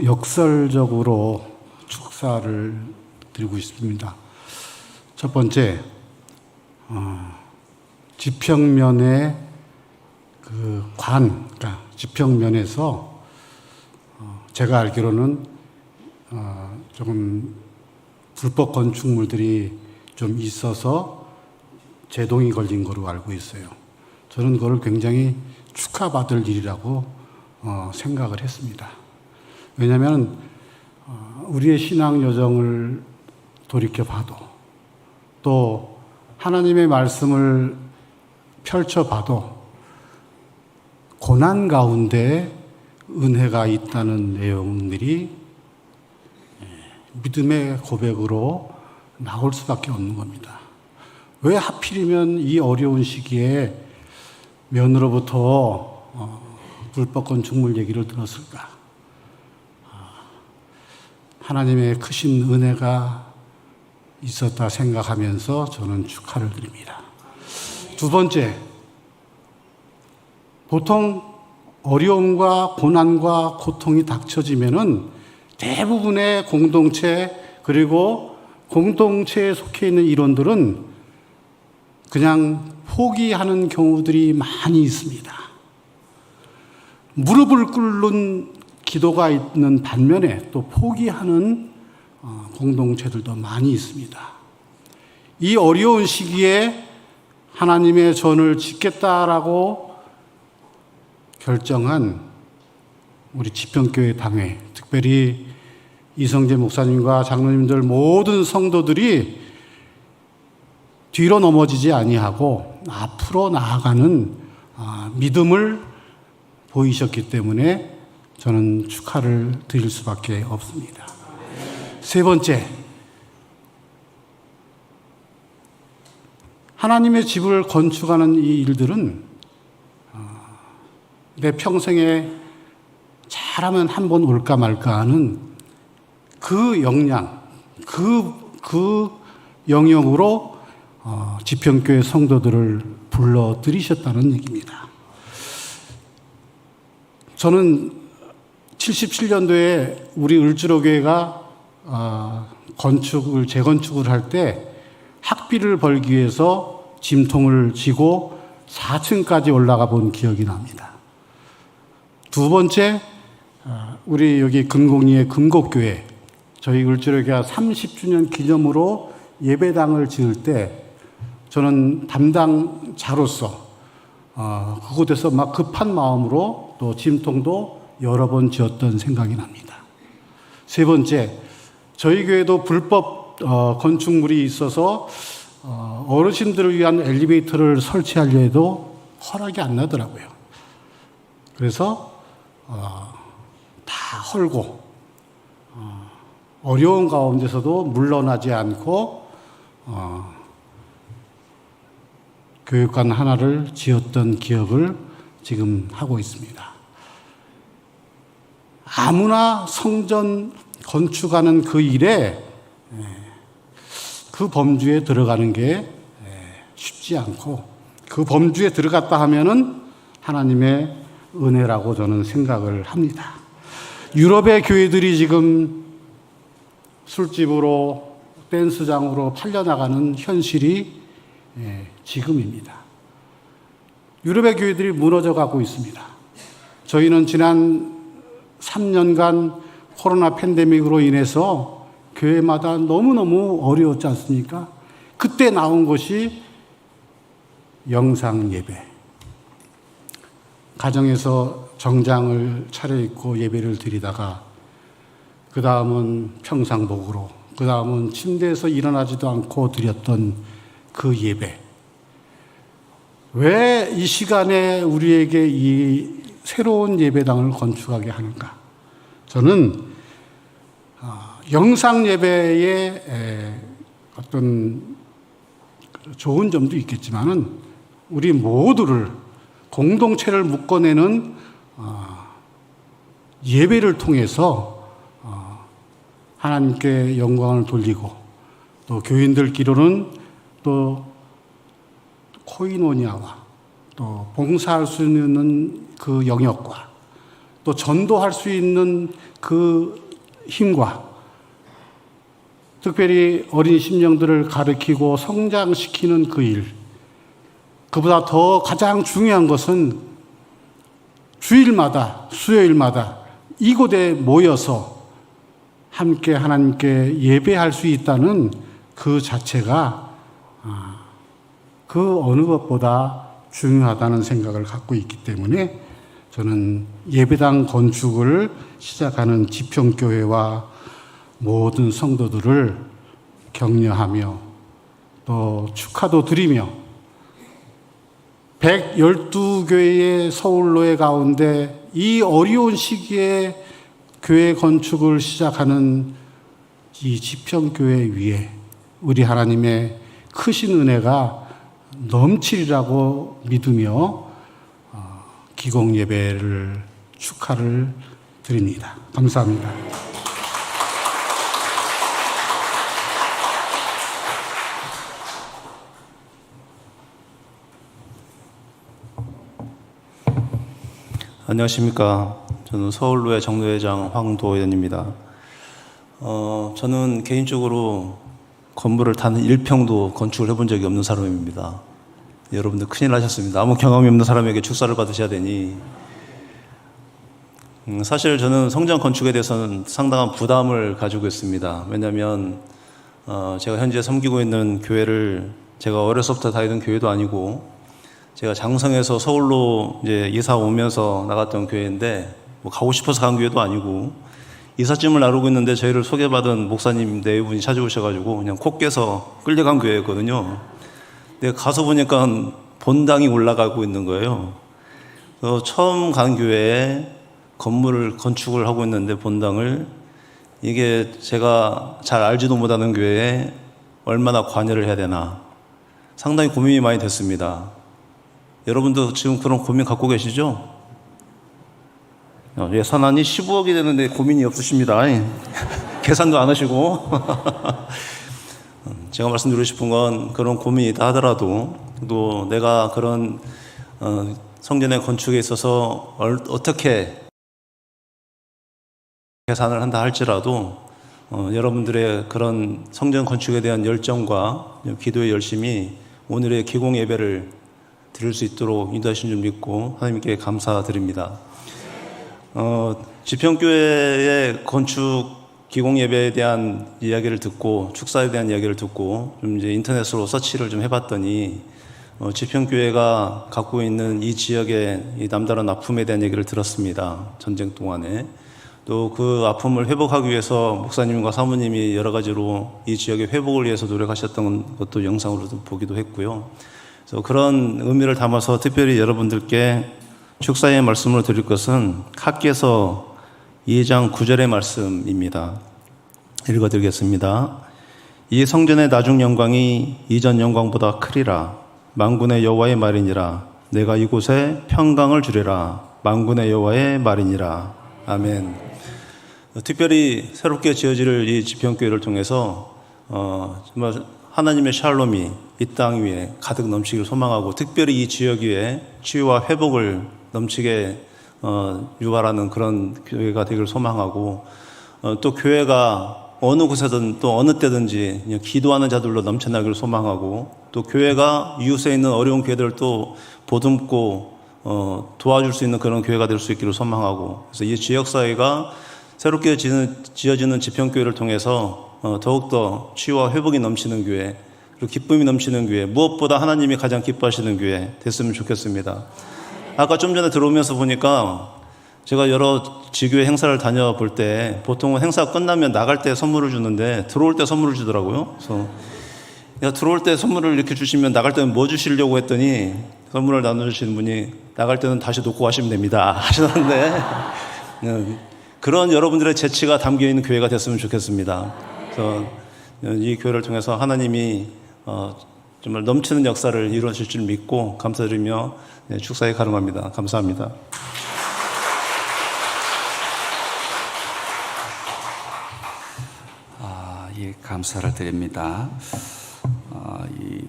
Speaker 5: 역설적으로 축사를 드리고 있습니다. 첫 번째, 지평면의 그 그러니까 지평면에서 제가 알기로는 조금 불법 건축물들이 좀 있어서 제동이 걸린 거로 알고 있어요. 저는 그걸 굉장히 축하받을 일이라고 생각을 했습니다. 왜냐하면 우리의 신앙 여정을 돌이켜봐도, 또 하나님의 말씀을 펼쳐봐도 고난 가운데 은혜가 있다는 내용들이 믿음의 고백으로 나올 수밖에 없는 겁니다. 왜 하필이면 이 어려운 시기에 면으로부터 불법 건축물 얘기를 들었을까? 하나님의 크신 은혜가 있었다 생각하면서 저는 축하를 드립니다. 두 번째, 보통 어려움과 고난과 고통이 닥쳐지면은 대부분의 공동체 그리고 공동체에 속해 있는 일원들은 그냥 포기하는 경우들이 많이 있습니다. 무릎을 꿇는 기도가 있는 반면에 또 포기하는 공동체들도 많이 있습니다. 이 어려운 시기에 하나님의 전을 짓겠다라고 결정한 우리 지평교회 당회, 특별히 이성재 목사님과 장로님들 모든 성도들이 뒤로 넘어지지 아니하고 앞으로 나아가는 믿음을 보이셨기 때문에 저는 축하를 드릴 수밖에 없습니다. 세 번째, 하나님의 집을 건축하는 이 일들은 내 평생에 잘하면 한 번 올까 말까 하는 그 역량, 그 영역으로 지평교회 성도들을 불러들이셨다는 얘기입니다. 저는 77년도에 우리 을주로교회가 재건축을 할 때 학비를 벌기 위해서 짐통을 지고 4층까지 올라가 본 기억이 납니다. 두 번째, 우리 여기 금곡리의 금곡교회, 저희 을주로교회가 30주년 기념으로 예배당을 지을 때 저는 담당자로서 그곳에서 막 급한 마음으로 또 짐통도 여러 번 지었던 생각이 납니다. 세 번째, 저희 교회도 불법 건축물이 있어서 어르신들을 위한 엘리베이터를 설치하려 해도 허락이 안 나더라고요. 그래서 다 헐고 어려운 가운데서도 물러나지 않고 교육관 하나를 지었던 기억을 지금 하고 있습니다. 아무나 성전 건축하는 그 일에 그 범주에 들어가는 게 쉽지 않고 그 범주에 들어갔다 하면은 하나님의 은혜라고 저는 생각을 합니다. 유럽의 교회들이 지금 술집으로 댄스장으로 팔려나가는 현실이 지금입니다. 유럽의 교회들이 무너져 가고 있습니다. 저희는 지난 3년간 코로나 팬데믹으로 인해서 교회마다 너무너무 어려웠지 않습니까? 그때 나온 것이 영상 예배. 가정에서 정장을 차려입고 예배를 드리다가 그 다음은 평상복으로, 그 다음은 침대에서 일어나지도 않고 드렸던 그 예배. 왜 이 시간에 우리에게 이 새로운 예배당을 건축하게 하는가? 저는 영상 예배의 어떤 좋은 점도 있겠지만은 우리 모두를 공동체를 묶어내는 예배를 통해서 하나님께 영광을 돌리고 또 교인들끼리는 또 코이노니아와 또 봉사할 수 있는 그 영역과 또 전도할 수 있는 그 힘과 특별히 어린 심령들을 가르치고 성장시키는 그 일, 그보다 더 가장 중요한 것은 주일마다, 수요일마다 이곳에 모여서 함께 하나님께 예배할 수 있다는 그 자체가 그 어느 것보다 중요하다는 생각을 갖고 있기 때문에 저는 예배당 건축을 시작하는 지평교회와 모든 성도들을 격려하며 또 축하도 드리며 112교회의 서울로회 가운데 이 어려운 시기에 교회 건축을 시작하는 이 지평교회 위에 우리 하나님의 크신 은혜가 넘치리라고 믿으며 기공 예배를 축하를 드립니다. 감사합니다.
Speaker 6: 안녕하십니까. 저는 서울로의 정로회장 황도현입니다. 저는 개인적으로 건물을 단 1평도 건축을 해본 적이 없는 사람입니다. 여러분들 큰일 나셨습니다. 아무 경험이 없는 사람에게 축사를 받으셔야 되니. 사실 저는 성전 건축에 대해서는 상당한 부담을 가지고 있습니다. 왜냐하면 제가 현재 섬기고 있는 교회를 제가 어려서부터 다니던 교회도 아니고 제가 장성에서 서울로 이제 이사 오면서 나갔던 교회인데 뭐 가고 싶어서 간 교회도 아니고 이삿짐을 나르고 있는데 저희를 소개받은 목사님 네 분이 찾아오셔가지고 그냥 코 깨서 끌려간 교회였거든요. 근데 가서 보니까 본당이 올라가고 있는 거예요. 처음 간 교회에 건물을 건축을 하고 있는데 본당을 이게 제가 잘 알지도 못하는 교회에 얼마나 관여를 해야 되나 상당히 고민이 많이 됐습니다. 여러분도 지금 그런 고민 갖고 계시죠? 예산안이 15억이 되는데 고민이 없으십니다. 계산도 안 하시고. 제가 말씀드리고 싶은 건 그런 고민이 있다 하더라도 또 내가 그런 성전의 건축에 있어서 어떻게 계산을 한다 할지라도 여러분들의 그런 성전 건축에 대한 열정과 기도의 열심이 오늘의 기공 예배를 드릴 수 있도록 인도하신 줄 믿고 하나님께 감사드립니다. 지평교회의 건축 기공 예배에 대한 이야기를 듣고 축사에 대한 이야기를 듣고 좀 이제 인터넷으로 서치를 좀 해봤더니 지평교회가 갖고 있는 이 지역의 이 남다른 아픔에 대한 얘기를 들었습니다. 전쟁 동안에 또 그 아픔을 회복하기 위해서 목사님과 사모님이 여러 가지로 이 지역의 회복을 위해서 노력하셨던 것도 영상으로도 보기도 했고요. 그래서 그런 의미를 담아서 특별히 여러분들께 축사의 말씀을 드릴 것은 학개서 2장 9절의 말씀입니다. 읽어드리겠습니다. 이 성전의 나중 영광이 이전 영광보다 크리라. 만군의 여호와의 말이니라. 내가 이곳에 평강을 주리라. 만군의 여호와의 말이니라. 아멘. 특별히 새롭게 지어질 이 지평교회를 통해서 정말 하나님의 샬롬이 이 땅 위에 가득 넘치기를 소망하고 특별히 이 지역 위에 치유와 회복을 넘치게 유발하는 그런 교회가 되기를 소망하고 또 교회가 어느 곳에든 또 어느 때든지 그냥 기도하는 자들로 넘쳐나기를 소망하고 또 교회가 이웃에 있는 어려운 교회들을 또 보듬고 도와줄 수 있는 그런 교회가 될 수 있기를 소망하고 그래서 이 지역사회가 새롭게 지어지는 지평교회를 통해서 더욱더 치유와 회복이 넘치는 교회 그리고 기쁨이 넘치는 교회 무엇보다 하나님이 가장 기뻐하시는 교회 됐으면 좋겠습니다. 아까 좀 전에 들어오면서 보니까 제가 여러 지교회 행사를 다녀볼 때 보통은 행사가 끝나면 나갈 때 선물을 주는데 들어올 때 선물을 주더라고요. 그래서 야, 들어올 때 선물을 이렇게 주시면 나갈 때는 뭐 주시려고 했더니 선물을 나눠주시는 분이 나갈 때는 다시 놓고 가시면 됩니다 하시는데 그런 여러분들의 재치가 담겨있는 교회가 됐으면 좋겠습니다. 그래서 이 교회를 통해서 하나님이 정말 넘치는 역사를 이루어질 줄 믿고 감사드리며 축사에 가름합니다. 감사합니다.
Speaker 1: 예, 감사를 드립니다. 이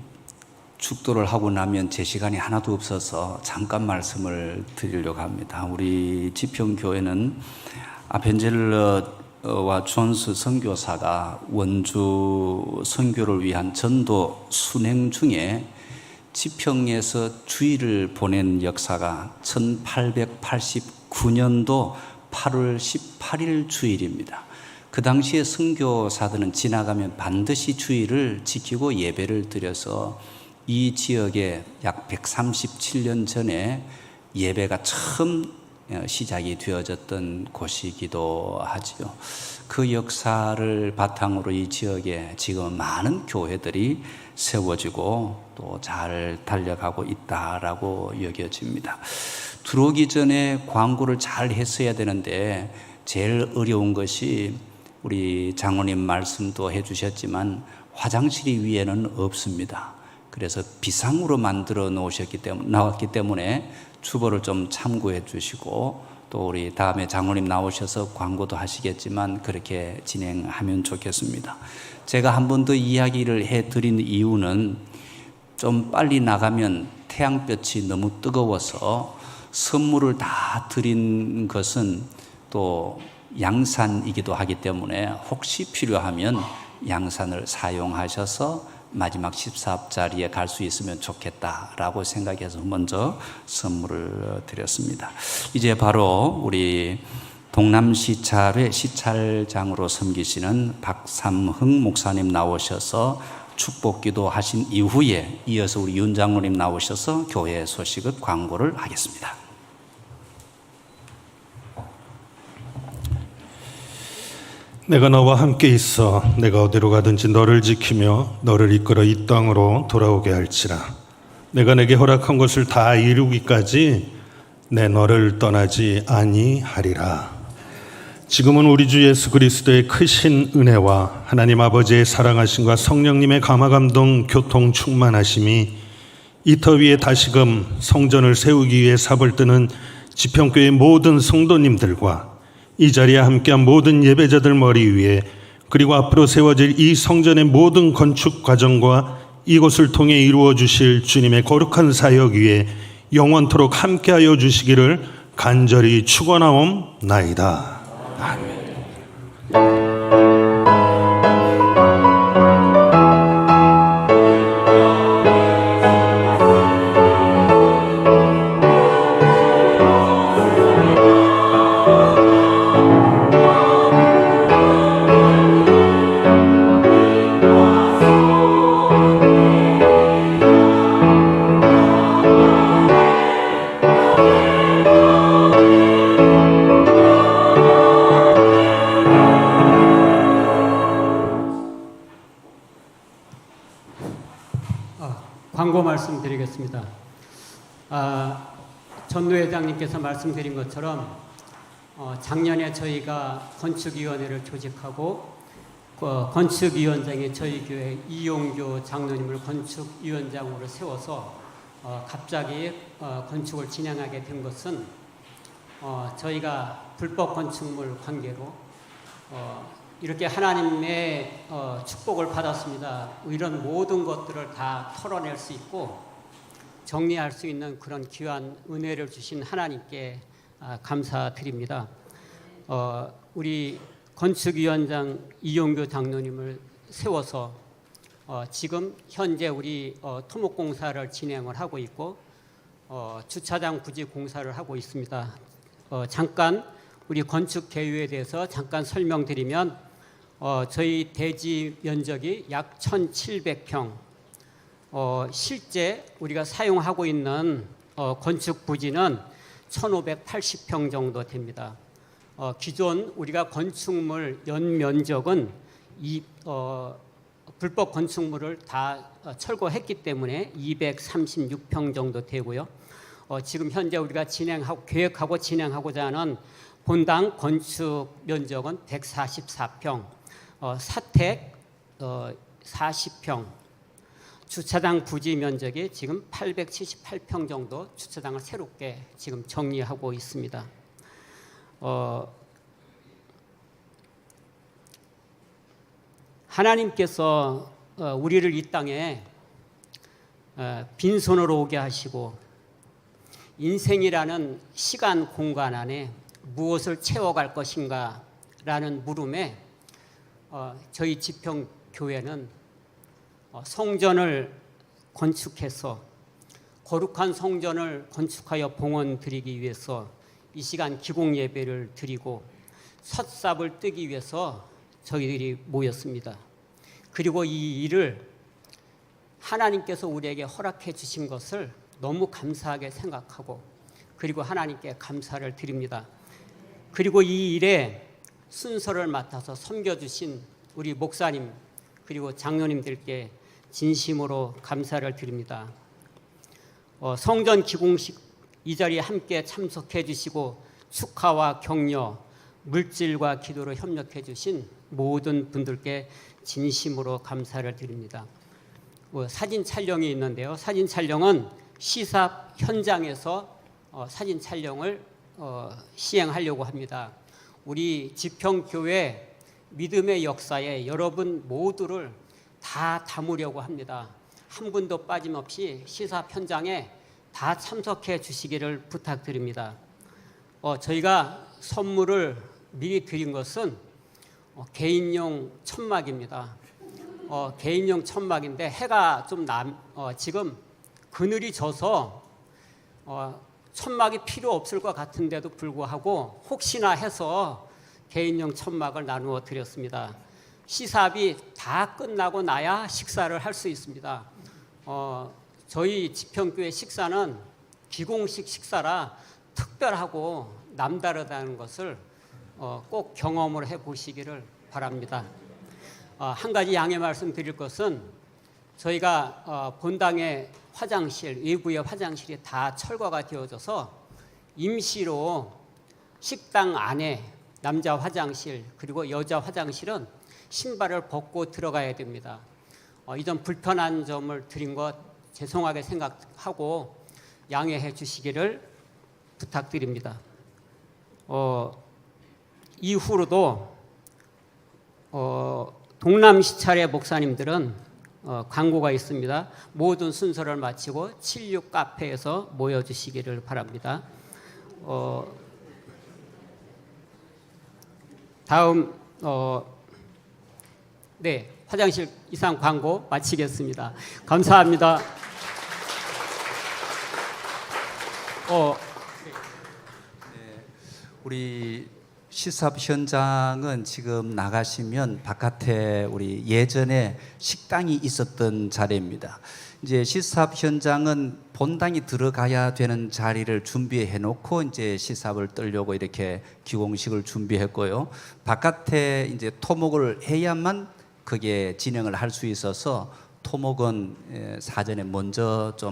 Speaker 1: 축도를 하고 나면 제 시간이 하나도 없어서 잠깐 말씀을 드리려고 합니다. 우리 지평교회는 아펜젤러와 존스 선교사가 원주 선교를 위한 전도 순행 중에 지평에서 주일을 보낸 역사가 1889년도 8월 18일 주일입니다. 그 당시에 선교사들은 지나가면 반드시 주일을 지키고 예배를 드려서 이 지역에 약 137년 전에 예배가 처음 시작이 되어졌던 곳이기도 하지요. 그 역사를 바탕으로 이 지역에 지금 많은 교회들이 세워지고 또 잘 달려가고 있다라고 여겨집니다. 들어오기 전에 광고를 잘 했어야 되는데 제일 어려운 것이 우리 장로님 말씀도 해주셨지만 화장실이 위에는 없습니다. 그래서 비상으로 만들어 나왔기 때문에 주보를 좀 참고해 주시고, 또 우리 다음에 장로님 나오셔서 광고도 하시겠지만 그렇게 진행하면 좋겠습니다. 제가 한 번 더 이야기를 해드린 이유는 좀 빨리 나가면 태양볕이 너무 뜨거워서 선물을 다 드린 것은 또 양산이기도 하기 때문에 혹시 필요하면 양산을 사용하셔서 마지막 14자리에 갈 수 있으면 좋겠다라고 생각해서 먼저 선물을 드렸습니다. 이제 바로 우리 동남시찰회 시찰장으로 섬기시는 박삼흥 목사님 나오셔서 축복기도 하신 이후에 이어서 우리 윤 장로님 나오셔서 교회 소식을 광고를 하겠습니다.
Speaker 7: 내가 너와 함께 있어 내가 어디로 가든지 너를 지키며 너를 이끌어 이 땅으로 돌아오게 할지라. 내가 내게 허락한 것을 다 이루기까지 내 너를 떠나지 아니하리라. 지금은 우리 주 예수 그리스도의 크신 은혜와 하나님 아버지의 사랑하심과 성령님의 감화감동 교통 충만하심이 이 터 위에 다시금 성전을 세우기 위해 삽을 뜨는 지평교회 모든 성도님들과 이 자리에 함께한 모든 예배자들 머리 위에, 그리고 앞으로 세워질 이 성전의 모든 건축 과정과 이곳을 통해 이루어 주실 주님의 거룩한 사역 위에 영원토록 함께하여 주시기를 간절히 축원하옵나이다. 아멘.
Speaker 8: 광고 말씀드리겠습니다. 전노 회장님께서 말씀드린 것처럼 작년에 저희가 건축위원회를 조직하고 건축위원장에 저희 교회 이용교 장로님을 건축위원장으로 세워서 갑자기 건축을 진행하게 된 것은 저희가 불법 건축물 관계로 이렇게 하나님의 축복을 받았습니다. 이런 모든 것들을 다 털어낼 수 있고 정리할 수 있는 그런 귀한 은혜를 주신 하나님께 감사드립니다. 우리 건축위원장 이용교 장로님을 세워서 지금 현재 우리 토목공사를 진행을 하고 있고 주차장 부지 공사를 하고 있습니다. 잠깐 우리 건축 계획에 대해서 잠깐 설명드리면 저희 대지 면적이 약 1,700평, 실제 우리가 사용하고 있는 건축 부지는 1,580평 정도 됩니다. 기존 우리가 건축물 연면적은 불법 건축물을 다 철거했기 때문에 236평 정도 되고요. 지금 현재 우리가 계획하고 진행하고자 하는 본당 건축 면적은 144평, 사택 40평, 주차장 부지 면적이 지금 878평 정도 주차장을 새롭게 지금 정리하고 있습니다. 하나님께서 우리를 이 땅에 빈손으로 오게 하시고 인생이라는 시간 공간 안에 무엇을 채워갈 것인가 라는 물음에 저희 지평교회는 성전을 건축해서 거룩한 성전을 건축하여 봉헌 드리기 위해서 이 시간 기공 예배를 드리고 첫 삽을 뜨기 위해서 저희들이 모였습니다. 그리고 이 일을 하나님께서 우리에게 허락해 주신 것을 너무 감사하게 생각하고 그리고 하나님께 감사를 드립니다. 그리고 이 일에 순서를 맡아서 섬겨주신 우리 목사님 그리고 장로님들께 진심으로 감사를 드립니다. 성전 기공식 이 자리에 함께 참석해 주시고 축하와 격려, 물질과 기도로 협력해 주신 모든 분들께 진심으로 감사를 드립니다. 사진 촬영이 있는데요. 사진 촬영은 시삽 현장에서 사진 촬영을 시행하려고 합니다. 우리 지평교회 믿음의 역사에 여러분 모두를 다 담으려고 합니다. 한 분도 빠짐없이 시삽 현장에 다 참석해 주시기를 부탁드립니다. 저희가 선물을 미리 드린 것은 개인용 천막입니다. 개인용 천막인데 해가 좀 지금 그늘이 져서 천막이 필요 없을 것 같은데도 불구하고 혹시나 해서 개인용 천막을 나누어 드렸습니다. 시삽이 다 끝나고 나야 식사를 할 수 있습니다. 저희 지평교회 식사는 기공식 식사라 특별하고 남다르다는 것을 꼭 경험을 해보시기를 바랍니다. 한 가지 양해 말씀드릴 것은 저희가 본당의 화장실, 외부의 화장실이 다 철거가 되어져서 임시로 식당 안에 남자 화장실 그리고 여자 화장실은 신발을 벗고 들어가야 됩니다. 이 점 불편한 점을 드린 것 죄송하게 생각하고 양해해 주시기를 부탁드립니다. 이후로도 동남시찰의 목사님들은 광고가 있습니다. 모든 순서를 마치고 76 카페에서 모여주시기를 바랍니다. 다음 네, 화장실 이상 광고 마치겠습니다. 감사합니다.
Speaker 1: 우리 시삽 현장은 지금 나가시면 바깥에 우리 예전에 식당이 있었던 자리입니다. 이제 시삽 현장은 본당이 들어가야 되는 자리를 준비해 놓고 이제 시삽을 떨려고 이렇게 기공식을 준비했고요. 바깥에 이제 토목을 해야만 그게 진행을 할 수 있어서 토목은 사전에 먼저 좀